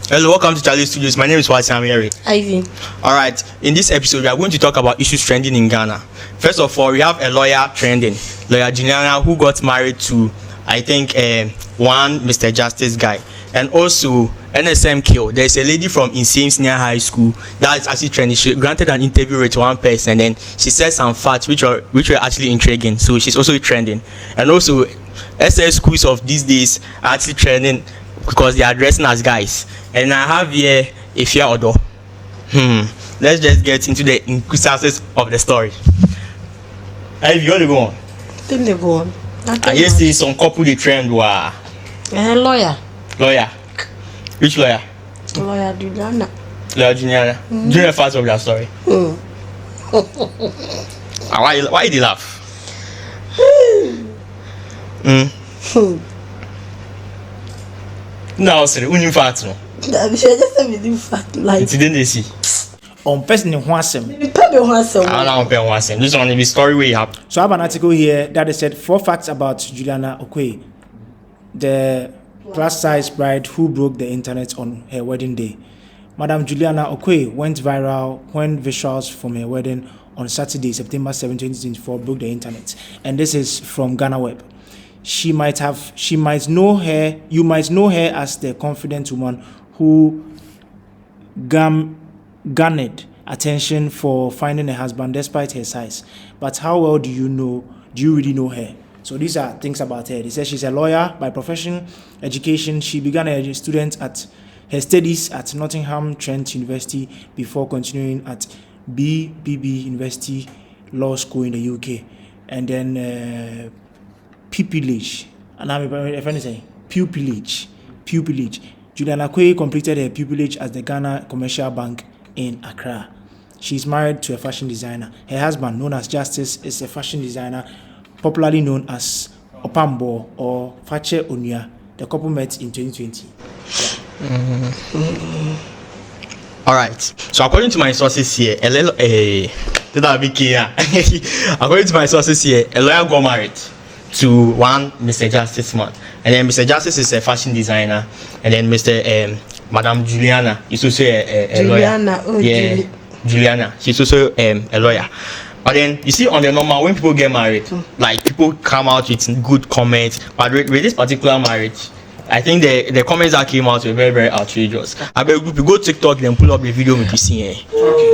Hello, welcome to Charlie Studios. My name is Wasi Amieri. Ivy. Alright, in this episode, we are going to talk about issues trending in Ghana. First of all, we have a lawyer trending, lawyer Juliana, who got married to, I think, one Mr. Justice guy. And also, NSMQ, there's a lady from Insane Senior High School that is actually trending. She granted an interview with one person, and then she said some facts which were actually intriguing. So she's also trending. And also, SS schools of these days are actually trending because they are dressing as guys. And I have here Efia Odo. Let's just get into the intricacies of the story. If you want to go on. Then they go on. I just see some couple they trend were lawyer. Lawyer. Which lawyer? Lawyer Juliana. Lawyer Juliana. Do you know the facts of that story? Why did you laugh? No, sorry, unim facts no. Just everything fact like. It didn't they see. On person in Huasem. This one is the story we have. So I have an article here that is said 4 facts about Juliana Okoye, the plus-size bride who broke the internet on her wedding day. Madam Juliana Okoye went viral when visuals from her wedding on Saturday, September 7, 2024 broke the internet. And this is from Ghana Web. You might know her as the confident woman who garnered attention for finding a husband despite her size. But how well do you really know her? So these are things about her. They say she's a lawyer by profession, education. She began her studies at Nottingham Trent University before continuing at BBB University Law School in the UK. And then pupillage. And I'm saying pupillage. Juliana Okoye completed her pupillage at the Ghana Commercial Bank in Accra. She's married to a fashion designer. Her husband, known as Justice, is a fashion designer popularly known as Opambo or Fache Onya. The couple met in 2020. Alright, so according to my sources here, according to my sources here, a lawyer got married to one Mr. Justice man, and then Mr. Justice is a fashion designer, and then Madam Juliana is also a Juliana, lawyer. Juliana, she's also a lawyer. But then you see, on the normal, when people get married, like people come out with good comments, but with this particular marriage, I think the comments that came out were very, very outrageous. I bet if you go TikTok, then pull up the video with you see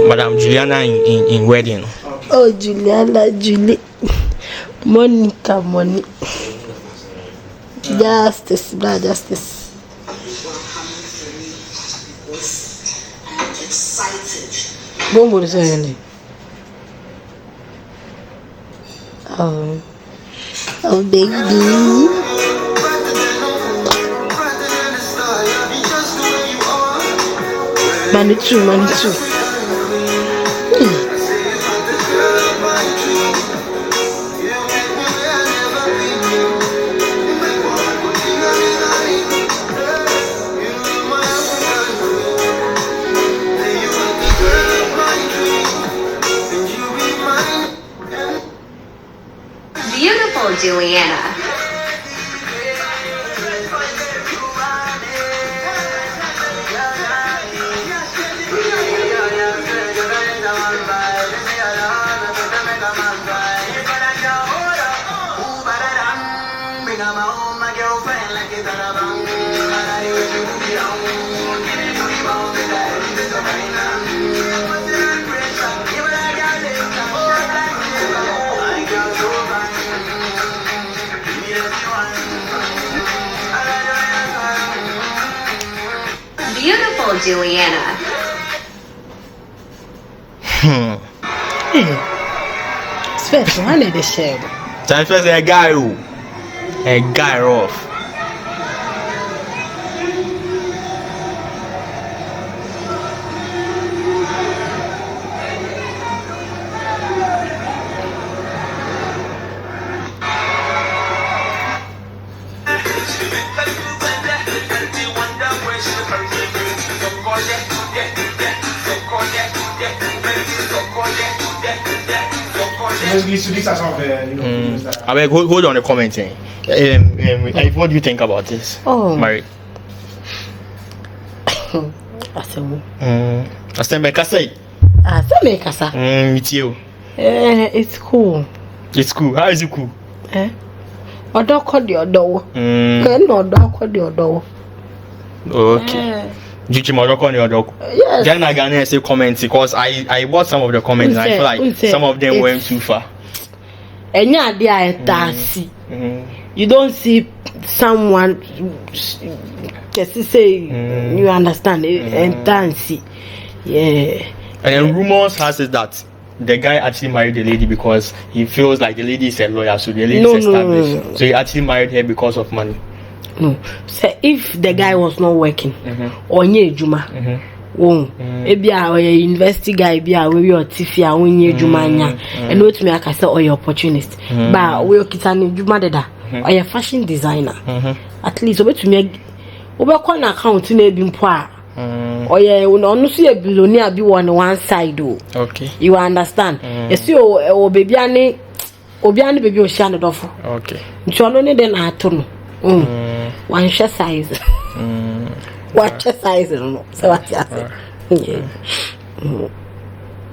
Madam Juliana in wedding. Oh, Juliana, Monica, money. Justice, blood justice. Bombo is saying. Oh, baby. Money too. Beautiful Juliana. Beautiful Juliana. Special, I need a shade. Time first a guy rough. These are some of the, I mean, hold on the commenting. What do you think about this? Oh, Mary. Asemu. Asemeka say. Aseme kasa. With you. It's cool. It's cool. How is it cool? Odo kodi odo. No odo kodi odo. Okay. Juchi Morocco on your dog. Yes. Then I can say comments because I watched some of the comments and I feel like some of them went too far. Enya dia etasi. You don't see someone just say you understand entansi. Yeah. And then rumors has it that the guy actually married the lady because he feels like the lady is a lawyer, so the lady is established. No. So he actually married her because of money. No. So if the guy was not working, onye ejuma, ebi a university guy bi a we your tifi a onye ejuma nya, and what me aka say oye opportunist. But we okita ni ejuma deda, oye fashion designer. At least obetumi obekwa na account na ebi mpo a. Oye no so e billionaire bi one side o. Okay. You understand? Esi o baby ani baby o sha no dofo. Okay. Nti ono ne de na ato no. One share size. What size no? So what ya say?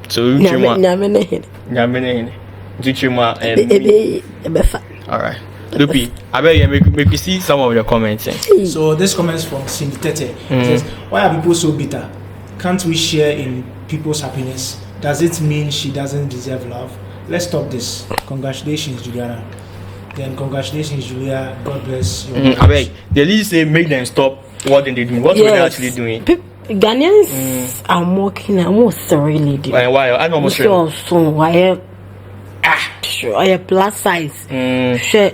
So nyamene hene. Duchima all right. Lupi, I bet you make you see some of your comments. So this comments from Cindy Tete. It says, why are people so bitter? Can't we share in people's happiness? Does it mean she doesn't deserve love? Let's stop this. Congratulations, Juliana. Then congratulations, Julia. God bless you. I beg. The lady say make them stop what they doing. What were they actually doing? Ghanaians are mocking. I'm almost sorry, lady. Why? I'm almost sure. So why? Sure. I plus size. Sure.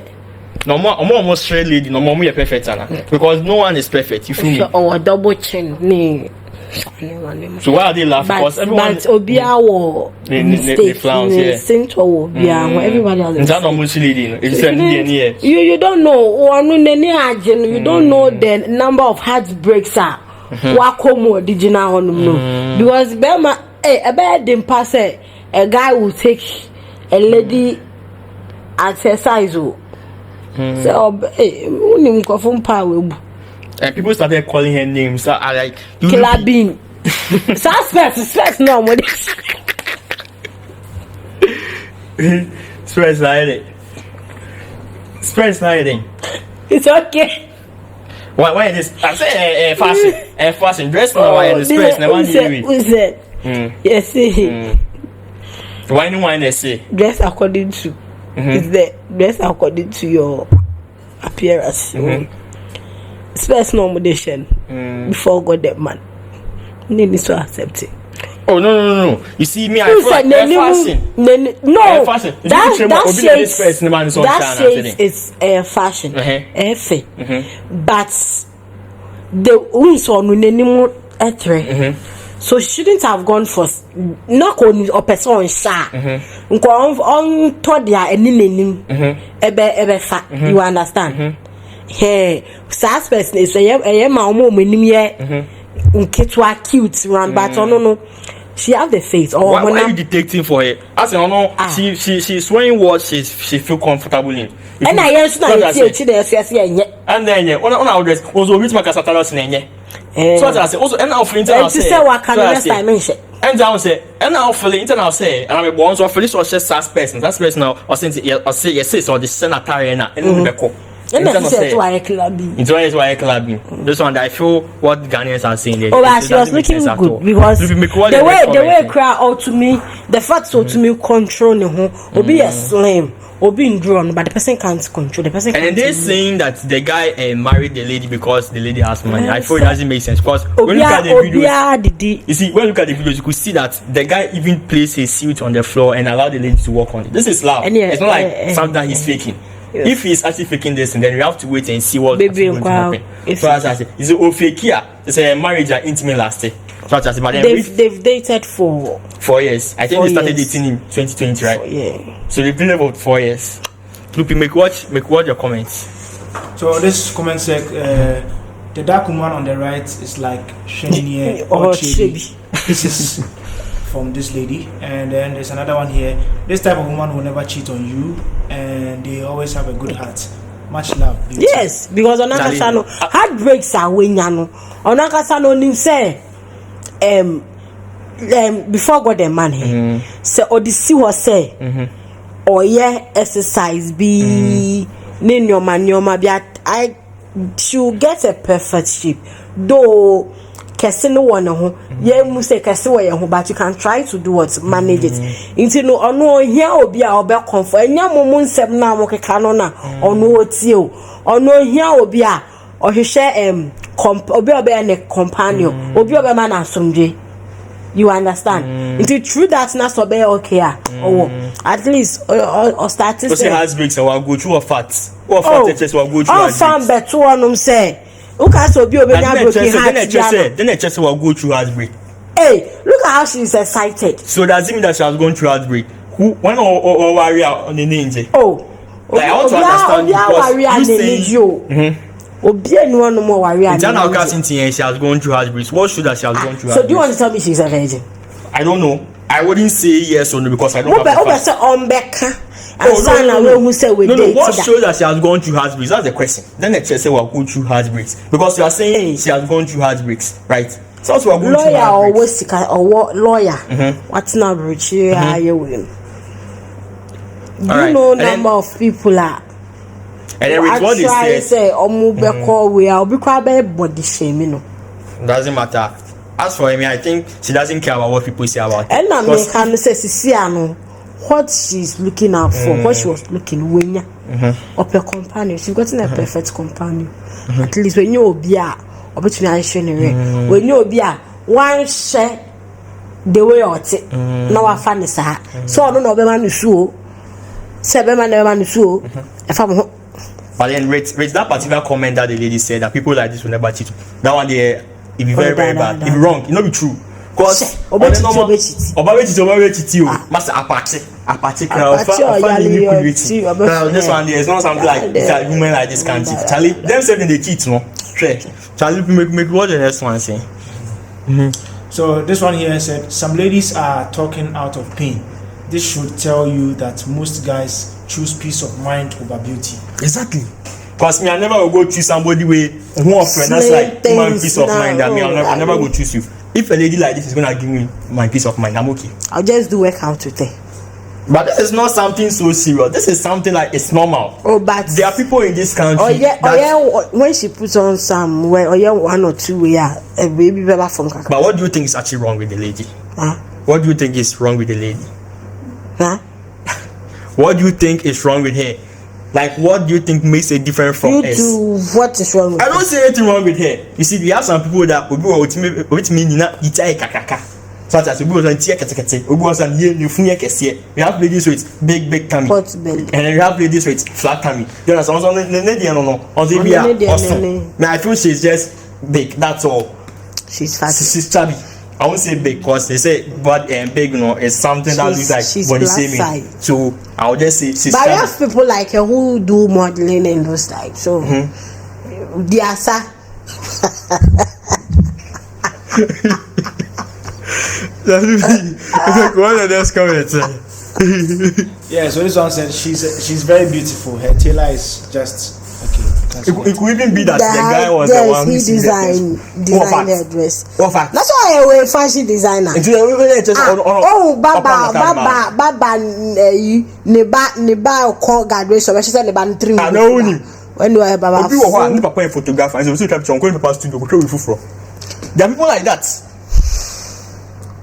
No more. I'm almost straight lady. No more. We are perfect, Anna. Because no one is perfect. You feel me? Or double chin. So why are they laughing? Because everyone. But Obia or the flowers, yeah. Everybody has. Is that not misleading? You don't know. You don't know the number of heartbreaks are. Wakomo did you now know? Because Bema, a bad didn't pass a guy will take a lady at her size. So, and people started calling her names. So I like Killer Bean. Suspect no more. Stress lighting. It's okay. Why this? I say fashion dress now. Why the stress? Never knew. Who's that? Yes, why no one they say dress according to is that dress according to your appearance. Space nomination before God that man. Need to accept it. Oh no. You see me, I feel like fashion. No, fashion. That shades is fashion. But the ones on nenimu etre. So she shouldn't have gone for not only a person sha. On to dia eninenim ebe fa. You understand? Hey, SAS person is a ma omo menim ye nketwa cute run but no. She have the face. Or why are you detecting for her? As you know, she's wearing what she feel comfortable in. And I answer and then on our dress also reach my casatalas nenye. So I say also and now for internal say and down say and now for the internal say and I'm born so for this was just SAS person now or say yes or the senator and beko. This one I feel what Ghanaians are saying there. Oh, she was looking good because the way cry out to me, the fact so to me control Obi is slim, Obi in drawn, but the person can't control the person. And they're saying that the guy married the lady because the lady has money. I feel it doesn't make sense because when you look at the videos, you see when you look at the videos, you could see that the guy even placed his suit on the floor and allowed the lady to walk on it. This is love. It's not like something he's faking. Yes. If he's actually faking this, and then we have to wait and see what is going to happen. So as I say, is it fake here? It's a marriage that intimate lasted. So as I say, but they've dated for 4 years. I think they started dating in 2020, right? Yeah. So they've been about 4 years. Lupi, make what your comments. So this comment said, the dark woman on the right is like Shania or Chibi. This is from this lady, and then there's another one here. This type of woman will never cheat on you, and they always have a good heart. Much love. Beauty. Yes, because on Akasano heartbreaks are when you know. On Akasano nim say before God the man say Odyssey was say or yeah exercise be nyoma be I should get a perfect shape though kese no one ho ye mu say kese wo ye ho but you can try to do what manage it into no ono hia obi a obe comfort enya momo nsem na mo keka no na ono otie o ono hia obi a ohwehwe obi ne companion obi man asomdwe. You understand? Into true that's not so bad okay. At least or start to say has breaks and go through a fat. Or fat just will go through. Oh, fan better one say. Look at so be broken heart. Then a chest will go through has break. Hey, look at how she's excited. So does it mean that she has gone through has break? Who one or warrior on the ninja? Oh, like, I want to understand because you saying no more worry. She has gone through heartbreaks. What should that she has gone through? So do you want to tell me she's a virgin? I don't know. I wouldn't say yes or no because I don't have the facts. What shows that she has gone through heartbreaks? That's the question. Then the church say we'll go through heartbreaks because you are saying she has gone through heartbreaks, right? So we're going through heartbreaks. Lawyer what's now rich here you will. You know number of people are. And then with what they say, we are body shaming. Doesn't matter. As for me, I think she doesn't care about what people say about her. And I can say, what she's looking out for, what she was looking when of her companion. She's gotten a perfect companion. At least when you be a, or between I when you be a one share the way or it. Now I find this. So I don't know the man is so. 7 man is so. If I'm but then rate that particular comment that the lady said that people like this will never cheat. That one there, it be very bad. It be wrong. It not be true. Cause master Apache crowd. This one there is not something like that women like this can't cheat. Charlie, them saying they cheat, no. Charlie, make what the next one say. So this one here said some ladies are talking out of pain. This should tell you that most guys choose peace of mind over beauty. Exactly. Because me, I never will go choose somebody with who offer that's like human peace of mind. I mean, I never go choose you. If a lady like this is gonna give me my peace of mind, I'm okay. I'll just do workout today. But this is not something so serious. This is something like it's normal. Oh, but there are people in this country. When she puts on some, one or two, a baby better from Kaka. But what do you think is actually wrong with the lady? Huh? What do you think is wrong with the lady? Huh? What do you think is wrong with her? Like, what do you think makes it different from us? What is wrong with I don't see anything wrong with her. You see, we have some people that such as we have ladies with big tummy, and then we have ladies with flat tummy. You know, I feel she's just big. That's all. She's fat. She's chubby. I won't say big because they say bad and big, you know, is something that looks like body shaming. So I'll just say she's. But I have people like her who do modeling and those like so. The asa. What the next comment? Yeah, so this one said she's very beautiful. Her tailor is just okay. It could even be that the guy was the one who designed her dress. What that's why I a fashion designer. Baba neba call graduation. She said neba 3 I know him. When do I Baba? People who are papa photographer and so capture on paper studio go show you from. There are people like that.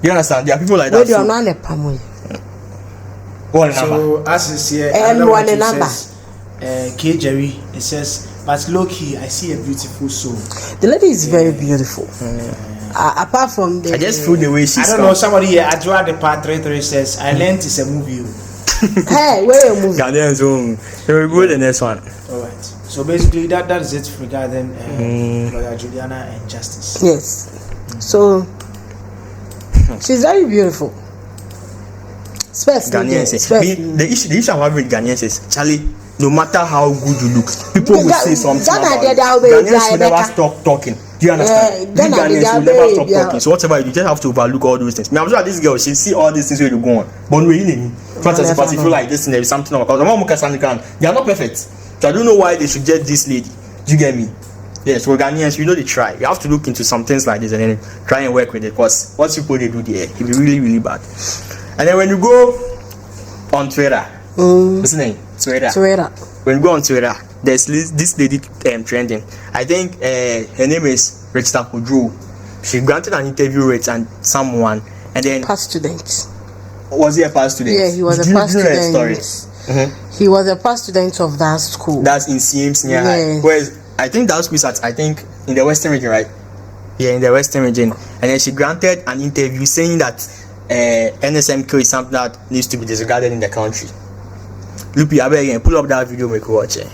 You understand? There are people like that. You are not a pamoy. So as is here, and one number. K Jerry, it says, but low key, I see a beautiful soul. The lady is very beautiful. Apart from the, I just feel the way she's. I don't know. Somebody here, I draw the part 3 says, I learned it's a movie. Hey, where a movie? Ghanaian zone. Very good. The next one. All right. So basically, that is it regarding lawyer Juliana and justice. Yes. So she's very beautiful. Especially the issue I'm having with Ghanaians is Charlie. No matter how good you look, people will say something about you. Ghanaians will never stop talking. Do you understand? Ghanaians will never stop talking. So whatever you just have to overlook all those things. I'm sure this girl, she see all these things where you go on. But we feel like this and there is something about they are not perfect. So I don't know why they should get this lady. Do you get me? Yes, for Ghanaians, we know they try. You have to look into some things like this and then try and work with it. Because what people they do there, it be really, really bad. And then when you go on Twitter, what's the name? Twitter. When you go on Twitter, there's this lady trending. I think her name is Richlove Oduro. She granted an interview with someone, and then past student. Was he a past student? Yeah, he was a past student. He was a past student of that school. That's in CMS near. Yeah. Whereas I think that school is at, I think, in the Western region, right? Yeah, in the Western region. And then she granted an interview saying that NSMQ is something that needs to be disregarded in the country. Lupi, I beg again, pull up that video, make you watch it.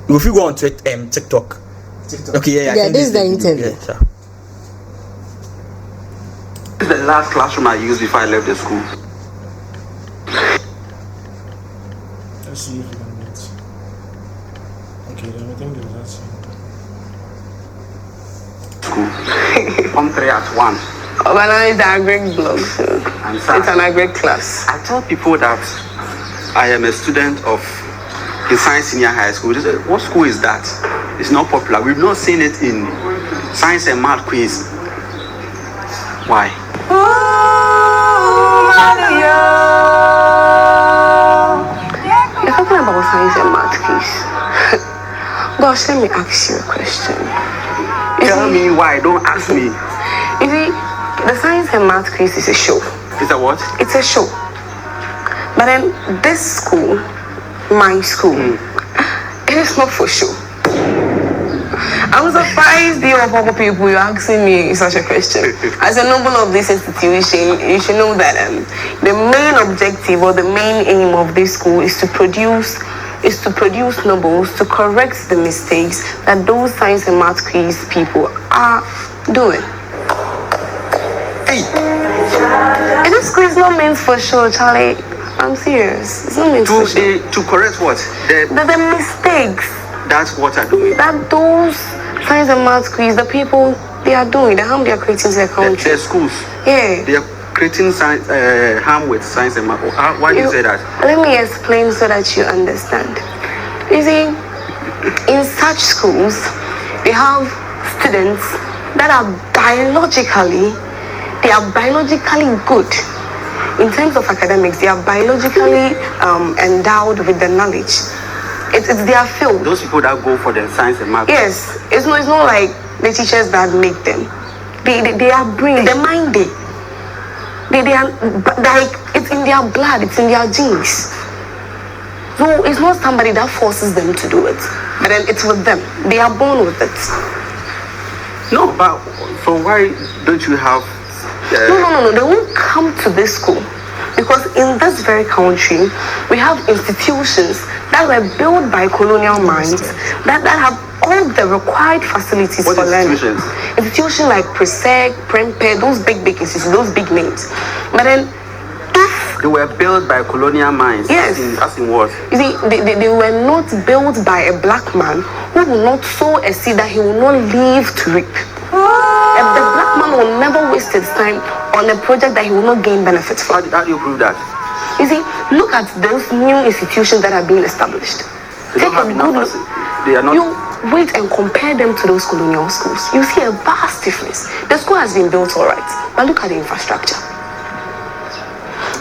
If you go on TikTok. Okay, yeah. This is the interview. Yeah, sure. This is the last classroom I used before I left the school. Let's see if we can get. Okay, then I think that's School. Come 3 at 1. Organize the agric blog. And It's an agric class. I tell people that I am a student of the Science Senior High School. They say, what school is that? It's not popular. We've not seen it in Science and Math quiz. Why? You're talking about science and math, please. Gosh, let me ask you a question. Tell me why. Don't ask me. You see, the science and math quiz is a show. Is that what? It's a show. But then this school, my school, it is not for show. I'm surprised you of all people you're asking me such a question. As a noble of this institution, you should know that the main objective or the main aim of this school is to produce nobles to correct the mistakes that those science and math quiz people are doing. Hey! And this school is not meant for show, Charlie. I'm serious. It's not meant for show. To correct what? The mistakes That's what I do. that those science and math quiz, the people they are doing, the harm they are creating to the country. The schools. Yeah. They are creating science, harm with science and math. Why do you say that? Let me explain so that you understand. You see, in such schools, they have students that are biologically good. In terms of academics, they are biologically endowed with the knowledge. It's their field. Those people that go for the science and math. Yes, it's not like the teachers that make them. They are brain, the mind they are like, it's in their blood, it's in their genes. So it's not somebody that forces them to do it, but then it's with them. They are born with it. No, but so why don't you have? No. They won't come to this school because in this very country we have institutions that were built by colonial minds that have all the required facilities What for learning. institutions? Institutions like Presec, Prempeh, those big institutions, those big names. But then They were built by colonial minds. Yes. As in what? you see, they were not built by a black man who will not sow a seed that he will not live to reap. And the black man will never waste his time on a project that he will not gain benefit from. How do you prove that? You see, look at those new institutions that are being established. They don't have enough. They are not. You wait and compare them to those colonial schools. You see a vast difference. The school has been built all right, but look at the infrastructure.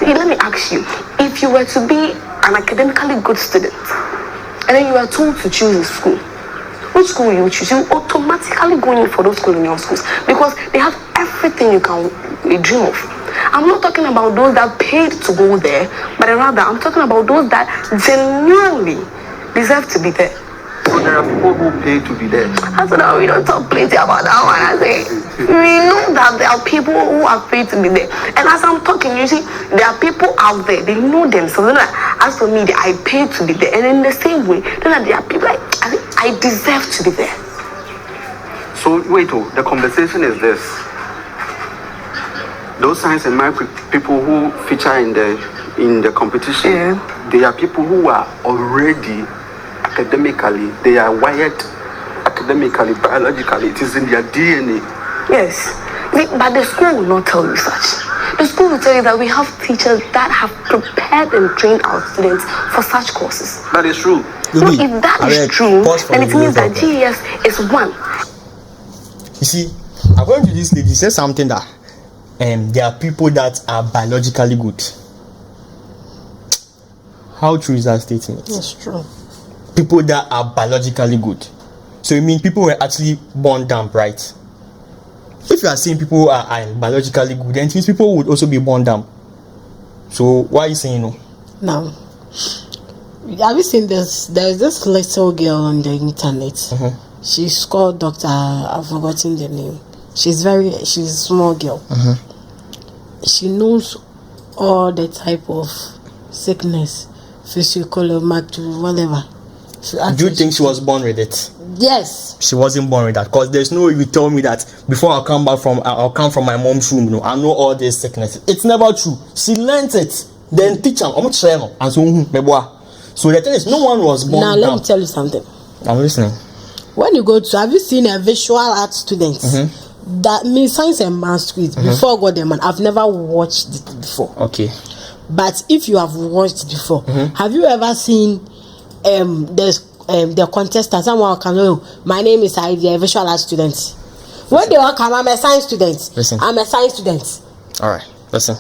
Let me ask you, if you were to be an academically good student, and then you are told to choose a school, which school will you choose? You automatically go in for those colonial schools because they have everything you can dream of. I'm not talking about those that paid to go there, but rather I'm talking about those that genuinely deserve to be there. So there are people who pay to be there. I said, we don't talk plenty about that one. I say, we know that there are people who are paid to be there. And as I'm talking, you see, there are people out there, they know themselves. They're like, as for me, I paid to be there. And in the same way, there are people like, I deserve to be there. So wait, the conversation is this. Those science and math people who feature in the competition, they are people who are already academically, they are wired academically, biologically, it is in their DNA. Yes, but the school will not tell you such. The school will tell you that we have teachers that have prepared and trained our students for such courses. That is true. if that is true, then it means that GES is one. You see, according to this lady, she said something that there are people that are biologically good. How true is that statement? That's true. People that are biologically good. So you mean people were actually born dumb, right? If you are saying people are biologically good, then it means people would also be born dumb. So why are you saying no? Now, have you seen this? There's this little girl on the internet. She's called Doctor. I've forgotten the name. She's a small girl. She knows all the type of sickness, physical, whatever. Do you think she was born with it? Yes. She wasn't born with that, because there's no way you tell me that before I'll come from my mom's room, I know all this sickness. It's never true. She learnt it, then teach them. I'm trainer, and so the thing is, no one was born. Now let me tell you something. I'm listening. When you go to, have you seen a visual art student? That means science and math quiz before God and man. I've never watched it before. Okay. But if you have watched before, have you ever seen the contestant? Someone can know, my name is Ivy, a visual art student. When they all come, I'm a science student. Listen. I'm a science student. Alright, listen.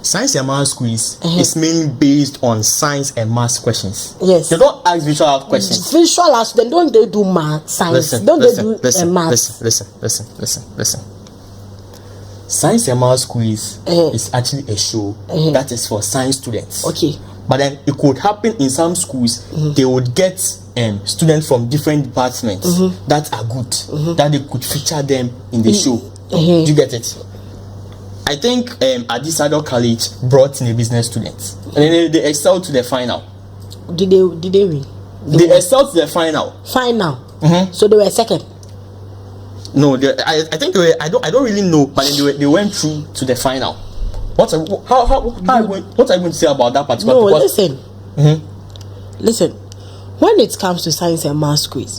Science and math quiz is mainly based on science and math questions. Yes. They don't ask visual art questions. Visual art student, don't they do math, science? They do math? Listen. Science and math quiz is actually a show that is for science students. Okay. But then it could happen in some schools. They would get students from different departments that are good, that they could feature them in the show. Do you get it? I think Adisado College brought in a business student, and then they excelled to the final. Did they win? They excelled to the final. Final. So they were second. No, I think they were. I don't really know, but they went through to the final. What are you going to say about that particular? No, listen. Listen. When it comes to science and math quiz,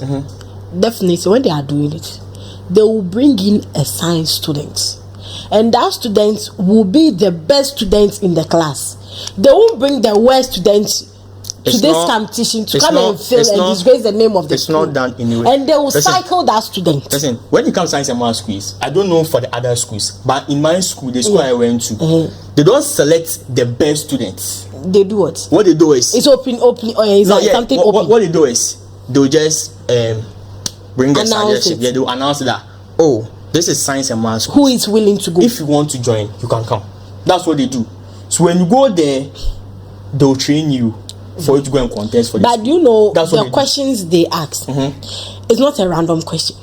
definitely when they are doing it, they will bring in a science student, and that student will be the best student in the class. They won't bring the worst students to this competition to come and fail and disgrace the name of the school. It's not done anyway. And they will cycle that student. Listen, when it comes to science and math quiz, I don't know for the other schools, but in my school, the school I went to, they don't select the best students. They do what? What they do is... It's open, something open. What they do is, they'll just bring the suggestion. Yeah, they'll announce that, oh, this is science and math quiz. Who is willing to go? If you want to join, you can come. That's what they do. So when you go there, they'll train you for you to go and contest for this. But you know, the questions they ask, it's not a random question.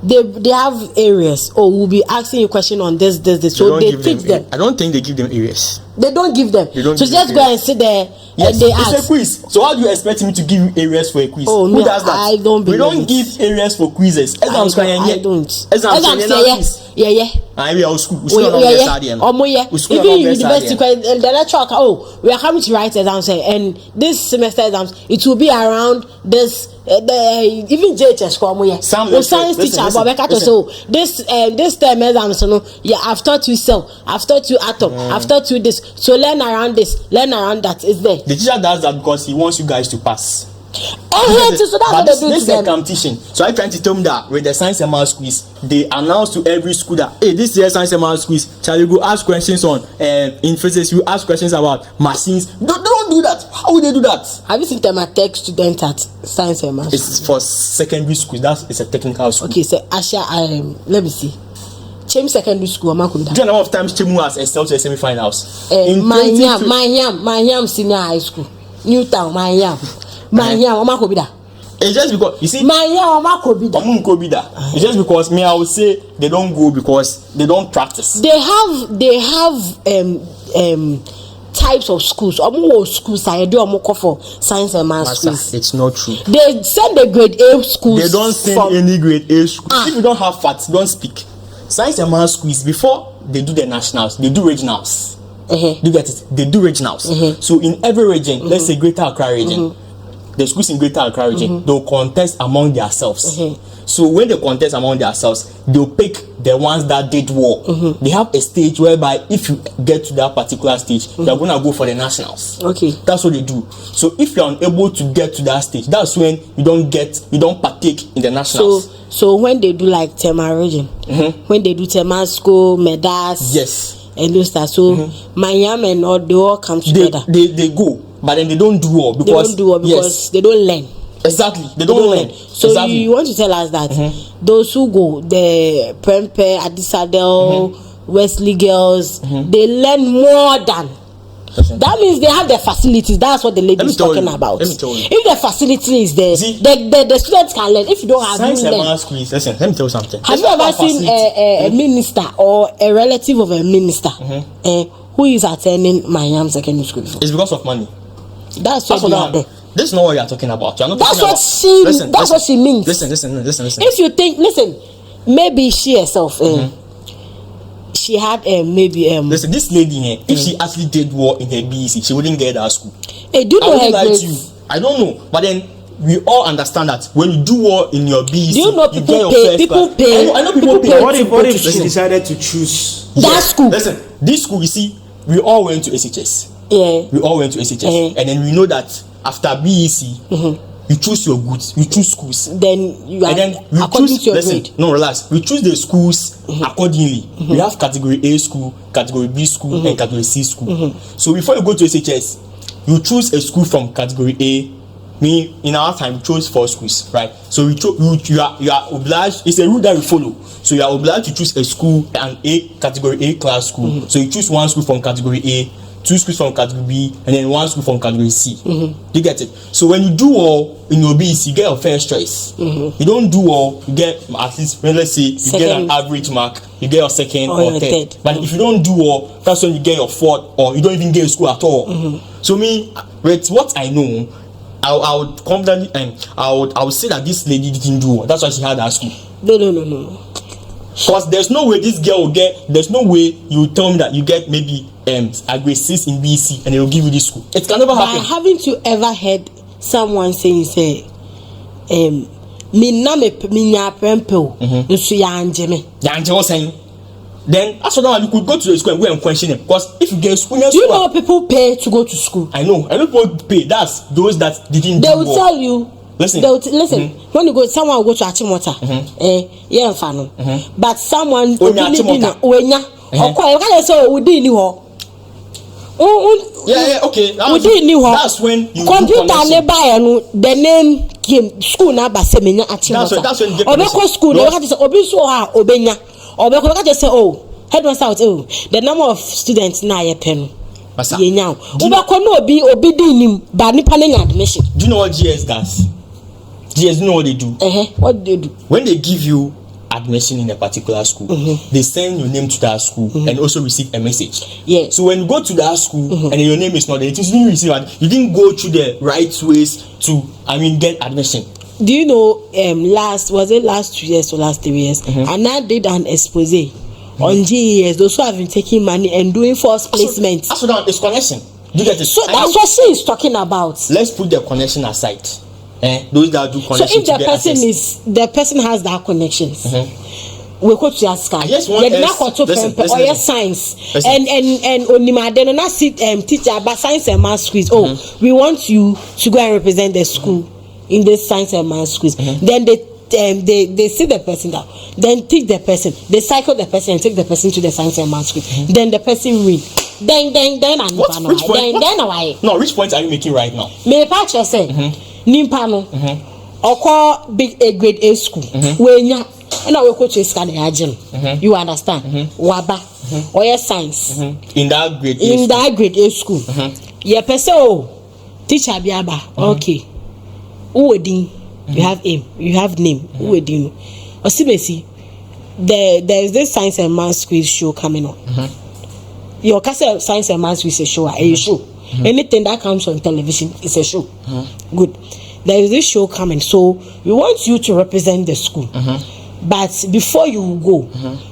They have areas. Oh, we'll be asking you a question on this. So they teach them. I don't think they give them areas. They don't give them. So just go and sit there. Yes, and they it's ask. A quiz. So how do you expect me to give you areas for a quiz? Oh, who does that? I don't believe We don't it. give areas for quizzes. I don't. Even university, the lecturer. Oh, we are coming to write exams, and this semester exams, it will be around this. Even JHS come science teacher, so this term exams, I've taught you cell, I've taught you atom, I've taught you this. So learn around this, learn around that. Is there? The teacher does that because he wants you guys to pass. So that's what they do. This is a competition. So I'm trying to tell me that with the science and math quiz, they announce to every school that, hey, this year's science and math quiz, shall you go ask questions on in physics, you ask questions about machines. Don't do that. How would they do that? Have you seen them tech student at science and math? It's for secondary school. It's a technical school. Okay, so Asha, let me see. Chem secondary school, do you know the number of times Chemu has excelled to the semi-finals? My senior high school, Newtown, It's just because you see, it's just because me, I would say they don't go because they don't practice. They have types of schools. Schools I do for science and math schools. It's not true. They send the grade A schools. They don't send any grade A schools. If you don't have facts, don't speak. Science and math schools, before they do the nationals, they do regionals. Do you get it? They do regionals. So in every region, let's say Greater Accra region, the schools in Greater Accra region, they'll contest among themselves. So when they contest among themselves, they'll pick the ones that did well. They have a stage whereby if you get to that particular stage, you're gonna go for the nationals. Okay. That's what they do. So if you're unable to get to that stage, that's when you don't partake in the nationals. So when they do like Tema region, when they do Tema school, Medas, yes, and those stuff, so Miami and all, they all come together. They go, but then they don't do well because they don't learn. Exactly, they don't learn. So exactly. you want to tell us that those who go, the Prempe, Adisadel, Wesley Girls, they learn more than. That means they have the facilities. That's what the lady is talking about. Let me tell you. If the facility is there, the students can learn. If you don't have, science and math schools. Listen, let me tell you something. Have you ever seen a minister or a relative of a minister who is attending Miami Secondary School? It's because of money. That's what they are there. This is not what you are talking about. You're not That's talking what she. Listen, that's what she means. Listen. If you think, maybe she herself, she had maybe Listen, this lady here, if she actually did well in her BEC, she wouldn't get that school. Hey, do you know her grades? You. I don't know, but then we all understand that when you do well in your BEC, do you know you people get your pay? first People class. pay. I know people pay. What if she decided to choose that school? Listen, this school, you see, we all went to SHS. Yeah. We all went to SHS, and then we know that after BEC, you choose your goods, you choose schools. Then you are, and then we according choose, to your listen, grade. no, relax. We choose the schools accordingly. We have category A school, category B school, and category C school. So before you go to SHS, you choose a school from category A. Me, in our time, we chose 4 schools, right? So you are obliged. It's a rule that we follow. So you are obliged to choose a school, an A category A class school. So you choose 1 school from category A, 2 schools from category B, and then 1 school from category C. You get it? So when you do well in your BEC, you get your first choice. You don't do well, you get at least, let's say, you get an average mark, you get your second or third. But if you don't do well, that's when you get your 4th, or you don't even get a school at all. So me, with what I know, I would confidently, I would say that this lady didn't do well. That's why she had that school. No. Because there's no way this girl will get. There's no way you will tell me that you get maybe a grade 6 in BEC and they will give you this school. It can never happen. Haven't you ever heard someone saying, me na me nya prempo nso ya anjeme. Ya anjeme saying. Then as for now, you could go to the school and go and question them. Because if you get school, do you know people pay to go to school? I know. I know people pay. That's those that didn't. They will tell you. Listen. When you go, someone will go to Achimota. Yeah, fano. But someone Yeah, okay. That's when you computer the name came school na ba semenya Achimota. That's when you get Obeko school they want to say obi so ha obenya. Obeko ka just say headmaster out the number of students na ye pen. Yenya. Obeko no obi di nim ba nipa na admission. Do you know what GS does? GS, you know what they do? What do they do? When they give you admission in a particular school, they send your name to that school and also receive a message. Yeah. So when you go to that school and your name is not there, it is you didn't receive it. You didn't go through the right ways to, get admission. Do you know last 2 years or last 3 years? And I did an expose on GES, those who have been taking money and doing false placement. So now it's connection. Do you get it? So that's what she is talking about. Let's put the connection aside. Those that do connection. So if the person has that connections, we go to ask her. Yes, or yes, science and onima then not sit teacher about science and math quiz. We want you to go and represent the school in this science and math quiz. Then they sit the person down, then take the person, they cycle the person and take the person to the science and math quiz. Then the person win. Then which point are you making right now? Me patch say Nimpano, or big A grade A school. When you know, we coach is can imagine. You understand? Waba or your science in that grade A school. Yeah, person teacher biaba. Okay, Uwedin, you have aim, you have name. Uwedin, or see, there is this science and math quiz show coming on. Your castle science and math quiz is a show. A show. Anything that comes on television is a show. Good. There is this show coming, so we want you to represent the school. But before you go,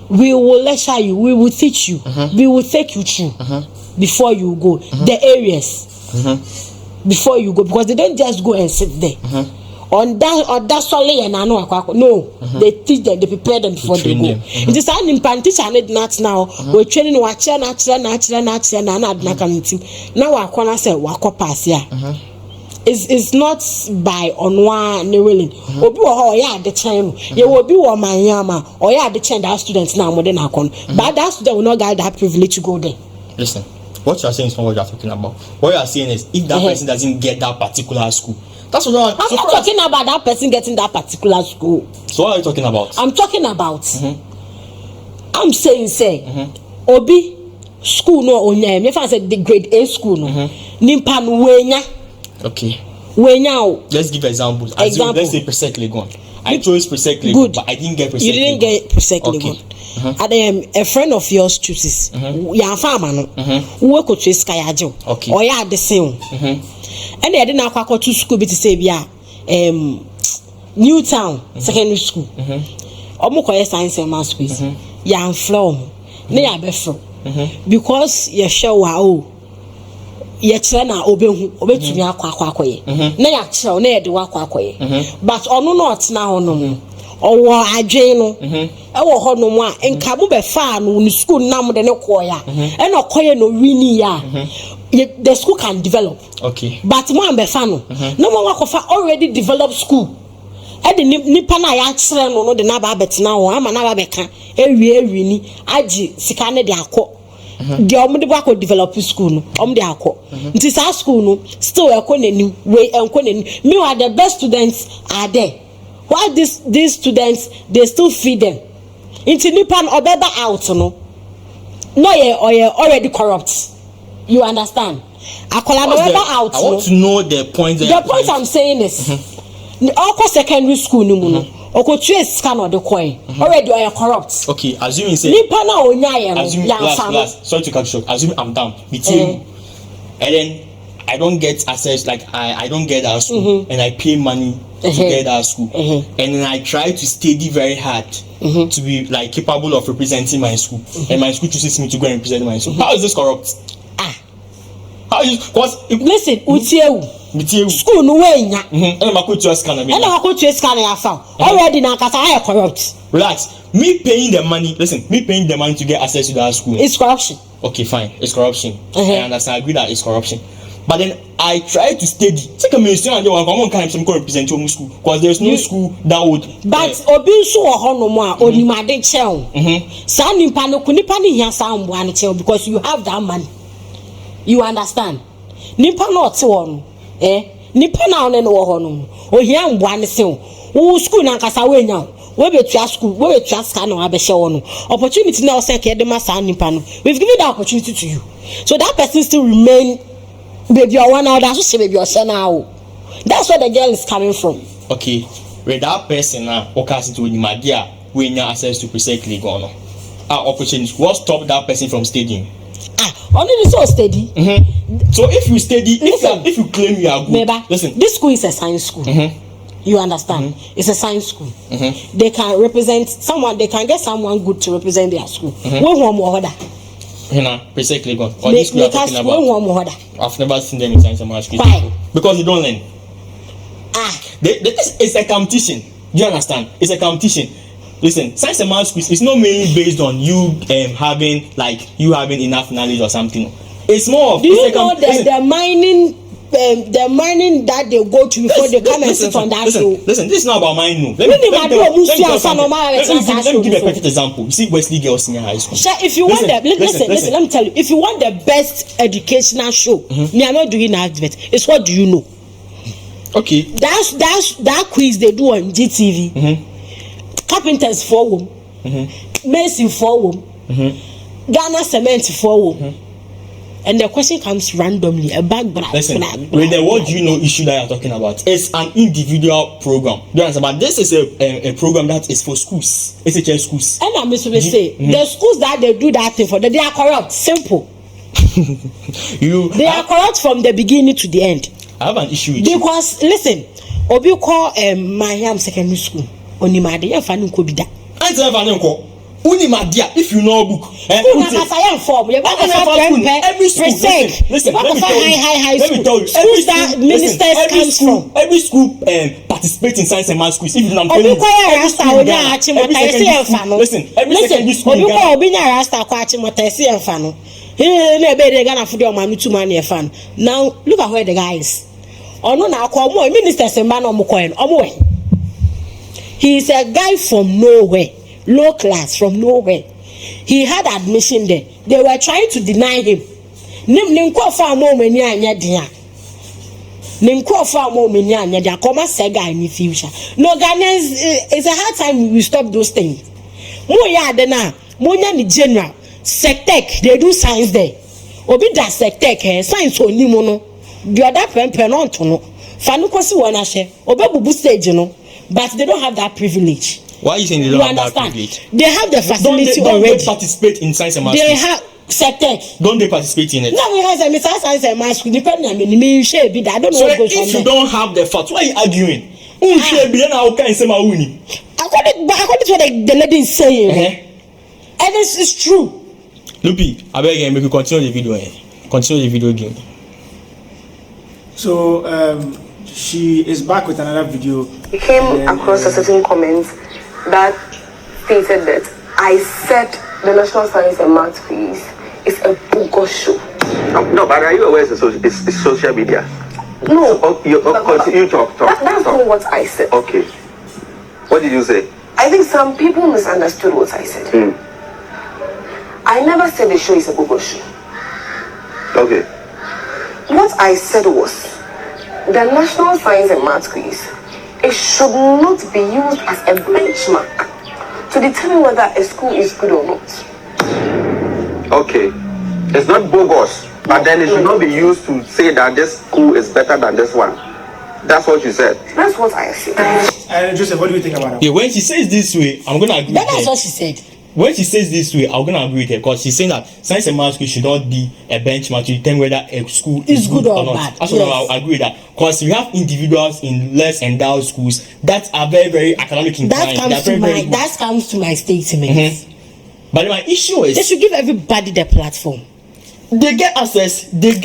we will lecture you, we will teach you, we will take you through before you go. The areas, before you go, because they don't just go and sit there. On that solely and no, they teach them, they prepare them before they go. It is an implantation not now. We're training natural, now I can say wako pass here. It's not by on one willing. Obi or the chain. You will be one my yama or the chain that students now more than Hakon. But that student will not get that privilege to go there. Listen, what you are saying is not what you are talking about. What you are saying is if that person doesn't get that particular school. That's what I'm not talking about that person getting that particular school. So what are you talking about? I'm talking about. I'm saying, Obi school no onya. Me fan say the grade A school no. Nimpa no wenya. Okay. Wenya. Let's give examples. Let's say Presec Legon. I chose Presec Legon, but I didn't get Presec Legon. You didn't get Presec Legon. And a friend of yours chooses. Ya farmer no. Who work with Skayajo. Okay. Or ya the same. And they didn't go to school to say Newtown secondary school. Omo science and math space. Ya flow. Ne ya be flow. Because you show ye chere na obetumi akwa akoye. Na ya chere na ye de wakwa akoye. But ono not na ono. Owo adwen no. E wo ho no mu a enka mo be fa no ni school na mo de ne koya. E no koye no wini ya. The school can develop. Okay. But mo am be fa no. No mo wakofa already developed school. E de nipa na ya chere no de na ba betina ho ama na ba beka ewi ni agi sika ne de akọ. The omde ba ko develop school no omde akọ. Nti sa school no still economy we economy. Me are the best students are there. Why these students they still feed them? Into nipan obeba out no. No ye already corrupt. You understand? Akola obeba out no. I want to know the point. The point I'm saying is, all secondary school no mu no. Oko trace scan or the coin. Already are corrupt. Okay, assuming say nipa na onya ye no. Assuming last. Sorry to cut you short. Assuming I'm down with you, and then I don't get access, like I don't get that school, and I pay money to get that school, and then I try to study very hard to be like capable of representing my school, and my school chooses me to go and represent my school. How is this corrupt? How is because listen, Utieu school no way nya. And I'm going to scan and I'm going to scan ya found already na kasa I corrupt. Relax. Me paying the money to get access to that school. It's corruption. Okay, fine. It's corruption. I understand. I agree that it's corruption. But then I try to study. Take a minister and one kind of represent your school because there's no school that would. But obi so no more onimade chel. Sa nimpa no kunipa ni hia sa mbo an chel because you have that money. You understand? Nimpa no te won. Nimpa na one no wo no. O hia mbo an se wo school na nkasa we nya. We be to school, we be to scan no abehye wo no. Opportunity na o say ke de ma sa nimpa no. We've given that opportunity to you. So that person still remain baby or one out that's baby or now. That's where the girl is coming from. Okay, with that person now, okay, to my dear, we need access to Presec Legon. Opportunity. What stop that person from studying? Only this so steady. So if you study, if you claim you are good, Meba, listen. This school is a science school. You understand? It's a science school. They can represent someone. They can get someone good to represent their school. One more order. Presec Legon. Or this school you're talking about. I've never seen them in science and math. Why? Because they don't learn. It's a competition. Do you understand? It's a competition. Listen, science and math schools is not mainly based on you having enough knowledge or something. It's more of. Do you know that the mining that they go to before they come and sit on that show? Listen, this is not about mining. Let me give you a perfect example. You see Wesley Girls Senior High School. If you want listen, let me tell you. If you want the best educational show, me I'm not doing that. It's what do you know? Okay. That quiz they do on GTV. Carpenters forum, Mason forum, Ghana Cement forum. And the question comes randomly. Listen, with the what you know issue that you're talking about, it's an individual program. Do you understand? But this is a program that is for schools, SHS schools. And I'm supposed to say the schools that they do that thing for, they are corrupt. Simple. They are corrupt from the beginning to the end. I have an issue with because listen, Obi call Mariam Secondary School. Onimade ya fanu ko bida. Answer fanu ko. Uni Madia, if you know book, form. Every school, listen, let me tell you, every school participate in science and math schools. Even I'm telling you, every secondary school in Ghana. Now look at where the guy is. He is a guy from nowhere, low class from nowhere. He had admission there. They were trying to deny him. No, Ghanaians, it's a hard time we stop those things. General Sectech, they do science there. Obi da Sectech, science only mono. The other penontono. Fanukosi wanashe. Obe bubu stage, but they don't have that privilege. Why are you saying they don't have that privilege? They have the facility don't already. They participate in science and math? They have Sectech. Don't they participate in it? No, we have science and math. Depending on me, share be that. I don't know so what goes on. If you don't have the facts, why are you arguing? According to what the lady is saying, and it's true. Lupi, I beg you, make you continue the video. Continue the video game. So she is back with another video. We came across a certain comment that stated that I said the National Science and Math quiz is a bogus show. No, but are you aware it's social media? No. You talk. That's not what I said. Okay. What did you say? I think some people misunderstood what I said. I never said the show is a bogus show. Okay. What I said was the National Science and Math quiz, it should not be used as a benchmark to determine whether a school is good or not. Okay. It's not bogus, but then it should not be used to say that this school is better than this one. That's what you said. That's what I said. Joseph, what do you think about it? Yeah, when she says this way, I'm gonna agree. That's what she said. When she says this way, I'm gonna agree with her because she's saying that science and math school should not be a benchmark to determine whether a school is good or not. Bad. That's what I'll agree with that. Because we have individuals in less endowed schools that are very, very academic inclined. That comes to my statement. But my issue is they should give everybody the platform. They get access. They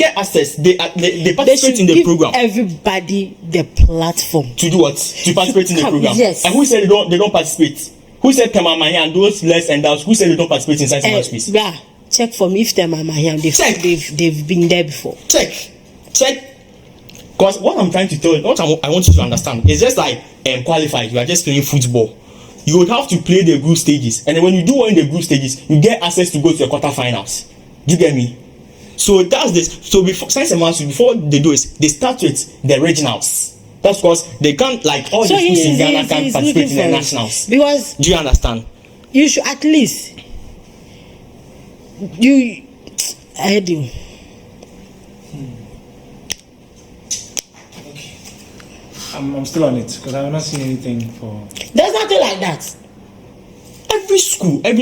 participate in the program. Everybody the platform. To do what? To participate in the program. Yes. And who said they don't participate? Who said Temamanya and those less endowed? Who said they don't participate in science and math quiz? Yeah, check for me if Temamanya they've been there before. Check. Because what I'm trying to tell you, what I want you to understand is just like qualified. You are just playing football. You would have to play the group stages, and then when you do well in the group stages, you get access to go to the quarterfinals. Do you get me? So that's this. So before science and math, before they do is they start with the regionals. That's because they can't, like all the schools in Ghana can't participate in the nationals. Because do you understand? You should at least I heard you. I'm still on it because I have not seen anything for. There's nothing like that. Every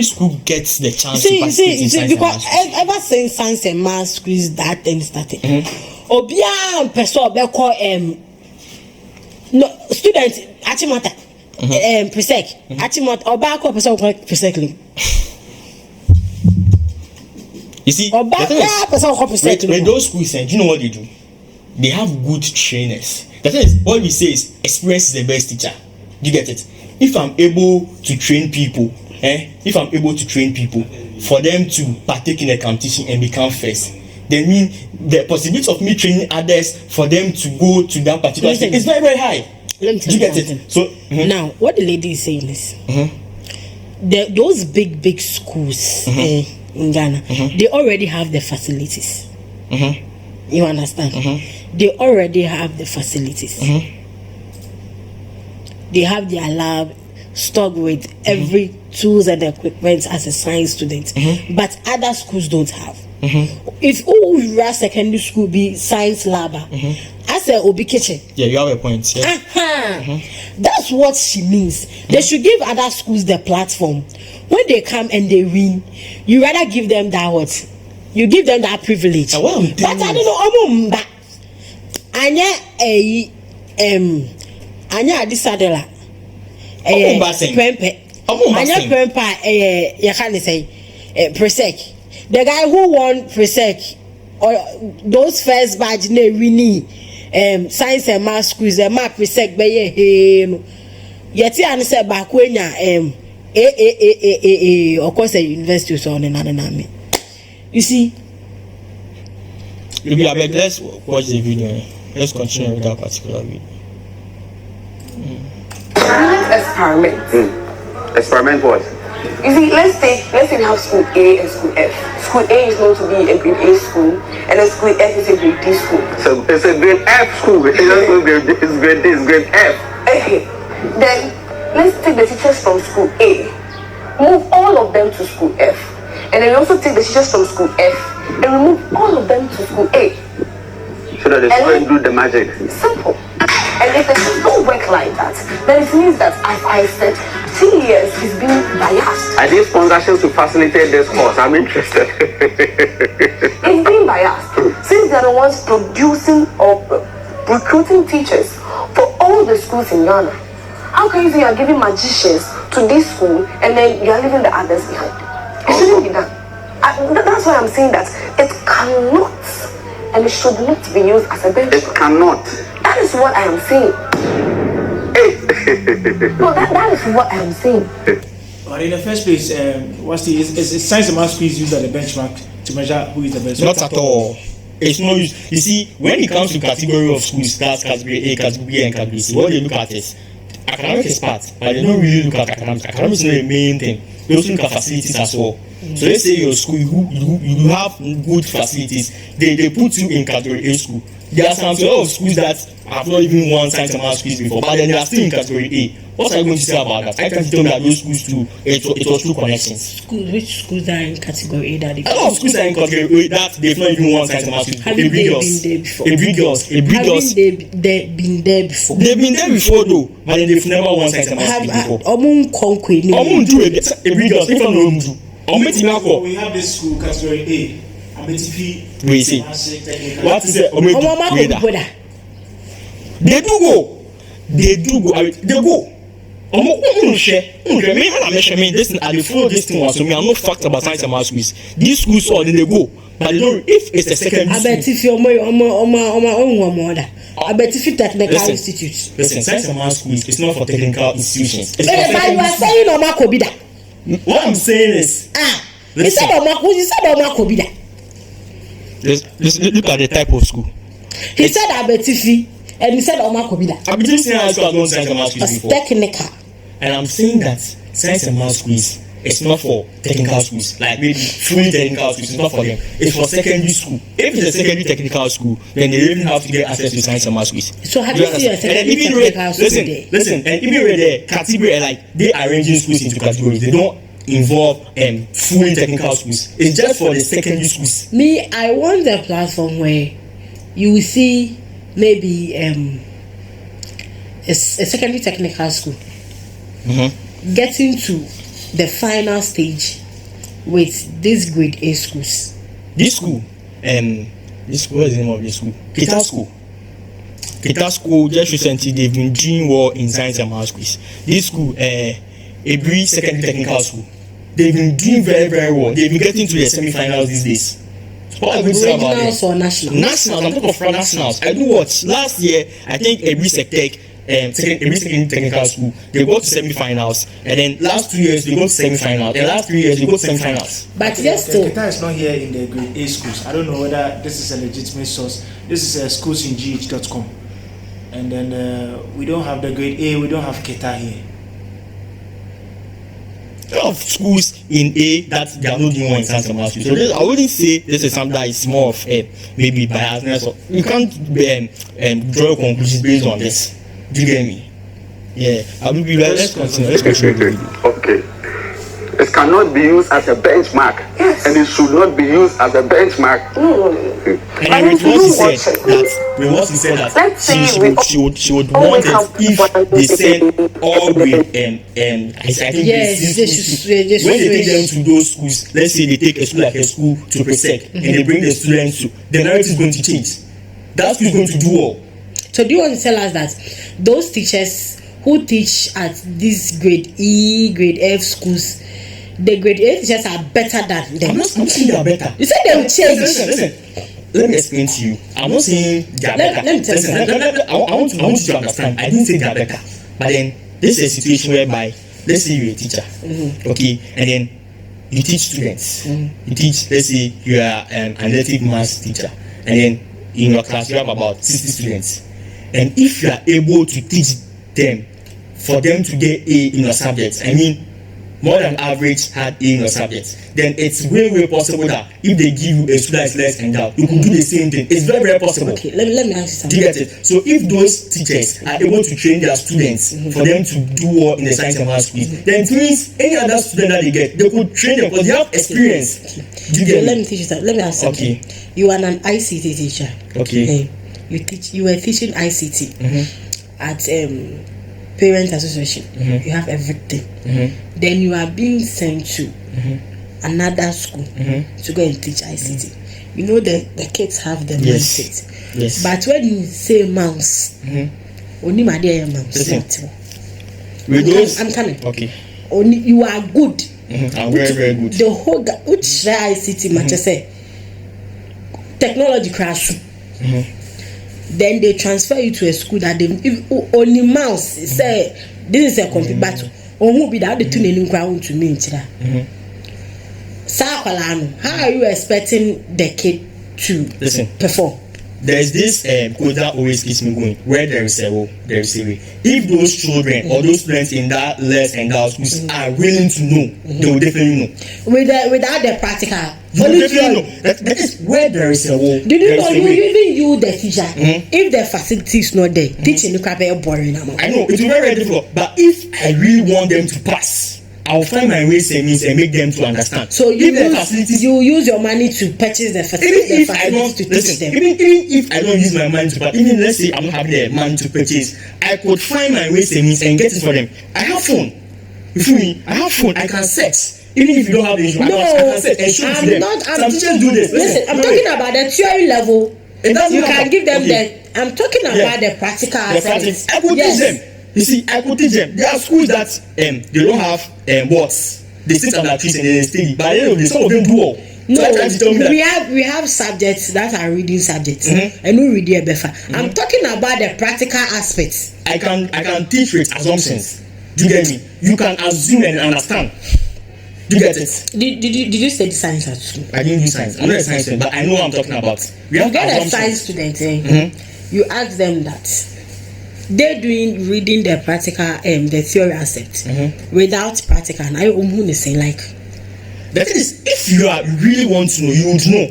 school gets the chance to participate in science and math. Ever since science and math quiz that thing started, Obia person call no student Achimota presec Achimota Obako person call presecly. You see, person call presec. When those schools, do you know what they do? They have good trainers. The thing is, what we say is experience is the best teacher. Do you get it? If I'm able to train people, for them to partake in a competition and become first, then mean the possibility of me training others for them to go to that particular thing is very, very high. Let me tell you get something. it? So now, what the lady is saying is, those big schools in Ghana, they already have the facilities. You understand? They already have the facilities. They have their lab stocked with every tools and equipment as a science student, but other schools don't have. If all secondary school be science lab, as a obi kitchen. Yeah, you have a point. Yeah. That's what she means. They should give other schools the platform. When they come and they win, you rather give them that what? You give them that privilege. But I don't know. Anya Anya Adisadela. Anya Prempa, you can't say Presec. The guy who won Presec, or those first badge, ne winning science and math schools, and math Presec, be yet he said back when of course, a university so on another name. You see, let's watch the video. Let's continue with that particular video. Experiment. Experiment what? You see, let's say we have school A and school F. School A is known to be a grade A school, and then school F is a grade D school. So it's a grade F school. It's grade D, it's grade F. Okay. Then let's take the teachers from school A, move all of them to school F, and then we also take the teachers from school F and remove all of them to school A. So that they can do the magic. Simple. And if it don't work like that, then it means that, as I said, TES is being biased. I did sponsorship to facilitate this course. I'm interested. It's being biased. Since they're the ones producing or recruiting teachers for all the schools in Ghana, how can you say you're giving magicians to this school and then you're leaving the others behind? It shouldn't be done. That's why I'm saying that it cannot and it should not be used as a benchmark. It cannot. That is what I am saying. No, that is what I am saying. But in the first place, is science and math schools used as a benchmark to measure who is the best? Not at all. It's no use. You see, when it comes to category of schools, that's category A, category B, and category C, what they look at is academic is part, but they don't really look at academics. Academics is not the main thing. They also look at facilities as well. So let's say your school, you have good facilities, they put you in category A school. There are some sort of schools that have not even won science and math schools before, but then they are still in category A. What are you going to say about that? I can tell me that those schools too, it was through connections. Which schools are in category A that a lot of schools are in category A that they've not even won science and math schools. Haven't they been there before? Haven't they been there before? They've been there before though, but then they've never won science and math schools before. We have this school category A. We see. What is it? They do go. They go. Listen, I dey follow this thing once, so me I'm not fact about science and math schools. These schools so then they go, but they don't. If it's a secondary school. I bet if I bet if technical institutes. Listen, science and math schools it's not for technical institutions. But you are saying Omakobida. What I'm saying is, you said Omakobida. Look at the type of school. He said Abetifi and he said Omakobida. Abetifi science school has done science and math schools before. Technical. And I'm saying that science and math schools it's not for technical schools, like maybe fully technical schools, it's not for them. It's for secondary school. If it's a secondary technical school, then they really have to get access to science and math schools. So have you seen a secondary technical school there? Listen, and even with the category, like they arranging schools into categories, they don't involve fully technical schools. It's just for the secondary schools. Me, I want a platform where you will see maybe a secondary technical school getting to the final stage with this grade A schools. This school, what is the name of this school? Kita School. Kita School, just recently they've been doing well in science and math schools. This school, Ebri Secondary Technical School, they've been doing very, very well. They've been getting to the semi-finals these days. What are you say about regionals or nationals? Nationals, I'm talking of nationals. I do what? Last year, I think Ebri Sectech, Secondary Technical School, they go to semi-finals, and then last 2 years they go to semi-finals, and last 3 years they go to semi-finals. But yes, still, Kita is not here in the grade A schools. I don't know whether this is a legitimate source. This is schoolsingh.com, and then we don't have the grade A. We don't have Kita here. A lot of schools in A that they are not doing well in science and math. So I wouldn't say this is something that is more of maybe biasness. Or you can't draw conclusions based on this. Do you get me? Yeah. I will be like, let's continue. Let's continue the video. Okay. It cannot be used as a benchmark. Yes. And it should not be used as a benchmark. No. And with what he said that she would want it if they send all grade I think yes, when they take them to those schools, let's say they take a school like a school to Presec and they bring the students to, the narrative is going to change. That school is going to do all. So do you want to tell us that those teachers who teach at this grade E, grade F schools, the grade A teachers are better than them. I'm not saying they are better. You said they will change. Listen. Let me explain to you. I'm not saying they are better. Let me tell you something. I want you to understand. I didn't say they are better. But then this is a situation whereby, let's say you're a teacher, okay, and then you teach students. You teach, let's say you are an analytic maths teacher, and then in your class you have about 60 students. And if you are able to teach them, for them to get A in your subjects, I mean, more than average had A in your subjects, then it's way possible that if they give you a student less endowed, you could do the same thing. It's very possible. Okay, let me ask you something. Do you get it? So if those teachers are able to train their students for them to do well in the science and math schools, then it means any other student that they get, they could train them because they have experience. Do you get Let it? me teach you something. Let me ask you something. Okay. You are an ICT teacher. Okay. You were teaching ICT at Parent Association. You have everything. Then you are being sent to another school to go and teach ICT. You know the kids have the mindset. Yes. But when you say mouse, only my dear mouse. Listen. With those, I'm coming. okay. Only you are good. I'm very good. The whole which ICT much say technology crash. Then they transfer you to a school that they only mouse say this is a complete battle. Or who be that the two name ground to me. How are you expecting the kid to perform? There's this quote that always keeps me going. Where there is a will, there is a way. If those children or those students in that less endowed schools are willing to know, they will definitely know. Without the practical, you will definitely know. That is where there is a will. Did you know you the teacher? If the facility is not there, teaching you can be boring. I know it will be very difficult, but if I really want them to pass, I'll find my ways and means and make them to understand. So you use your money to purchase the facility. Even if I don't listen, even if I don't use my money to purchase, even let's say I'm not having the money to purchase, I could find my ways and means and get it for them. I have phone. You feel me? I have phone. I can search. Even if you don't have the issue, I can search and show it to them. Some teachers do this. Listen, I'm talking about the theory level. You can give them I'm talking about the practical aspects. I could teach them. You see, I could teach them. There are schools that they don't have boards. They sit on their trees and they study. But some of them do all. No, we have subjects that are reading subjects. And we read here better. I'm talking about the practical aspects. I can teach with assumptions. Do you get me? You can assume and understand. Do you get it? Did you study science at school? I didn't do science. I'm not a science student, but I know what I'm talking about. You get a science student, you ask them that they're reading the practical the theory aspect without practical. And I say like the thing is, if you really want to know, you would know.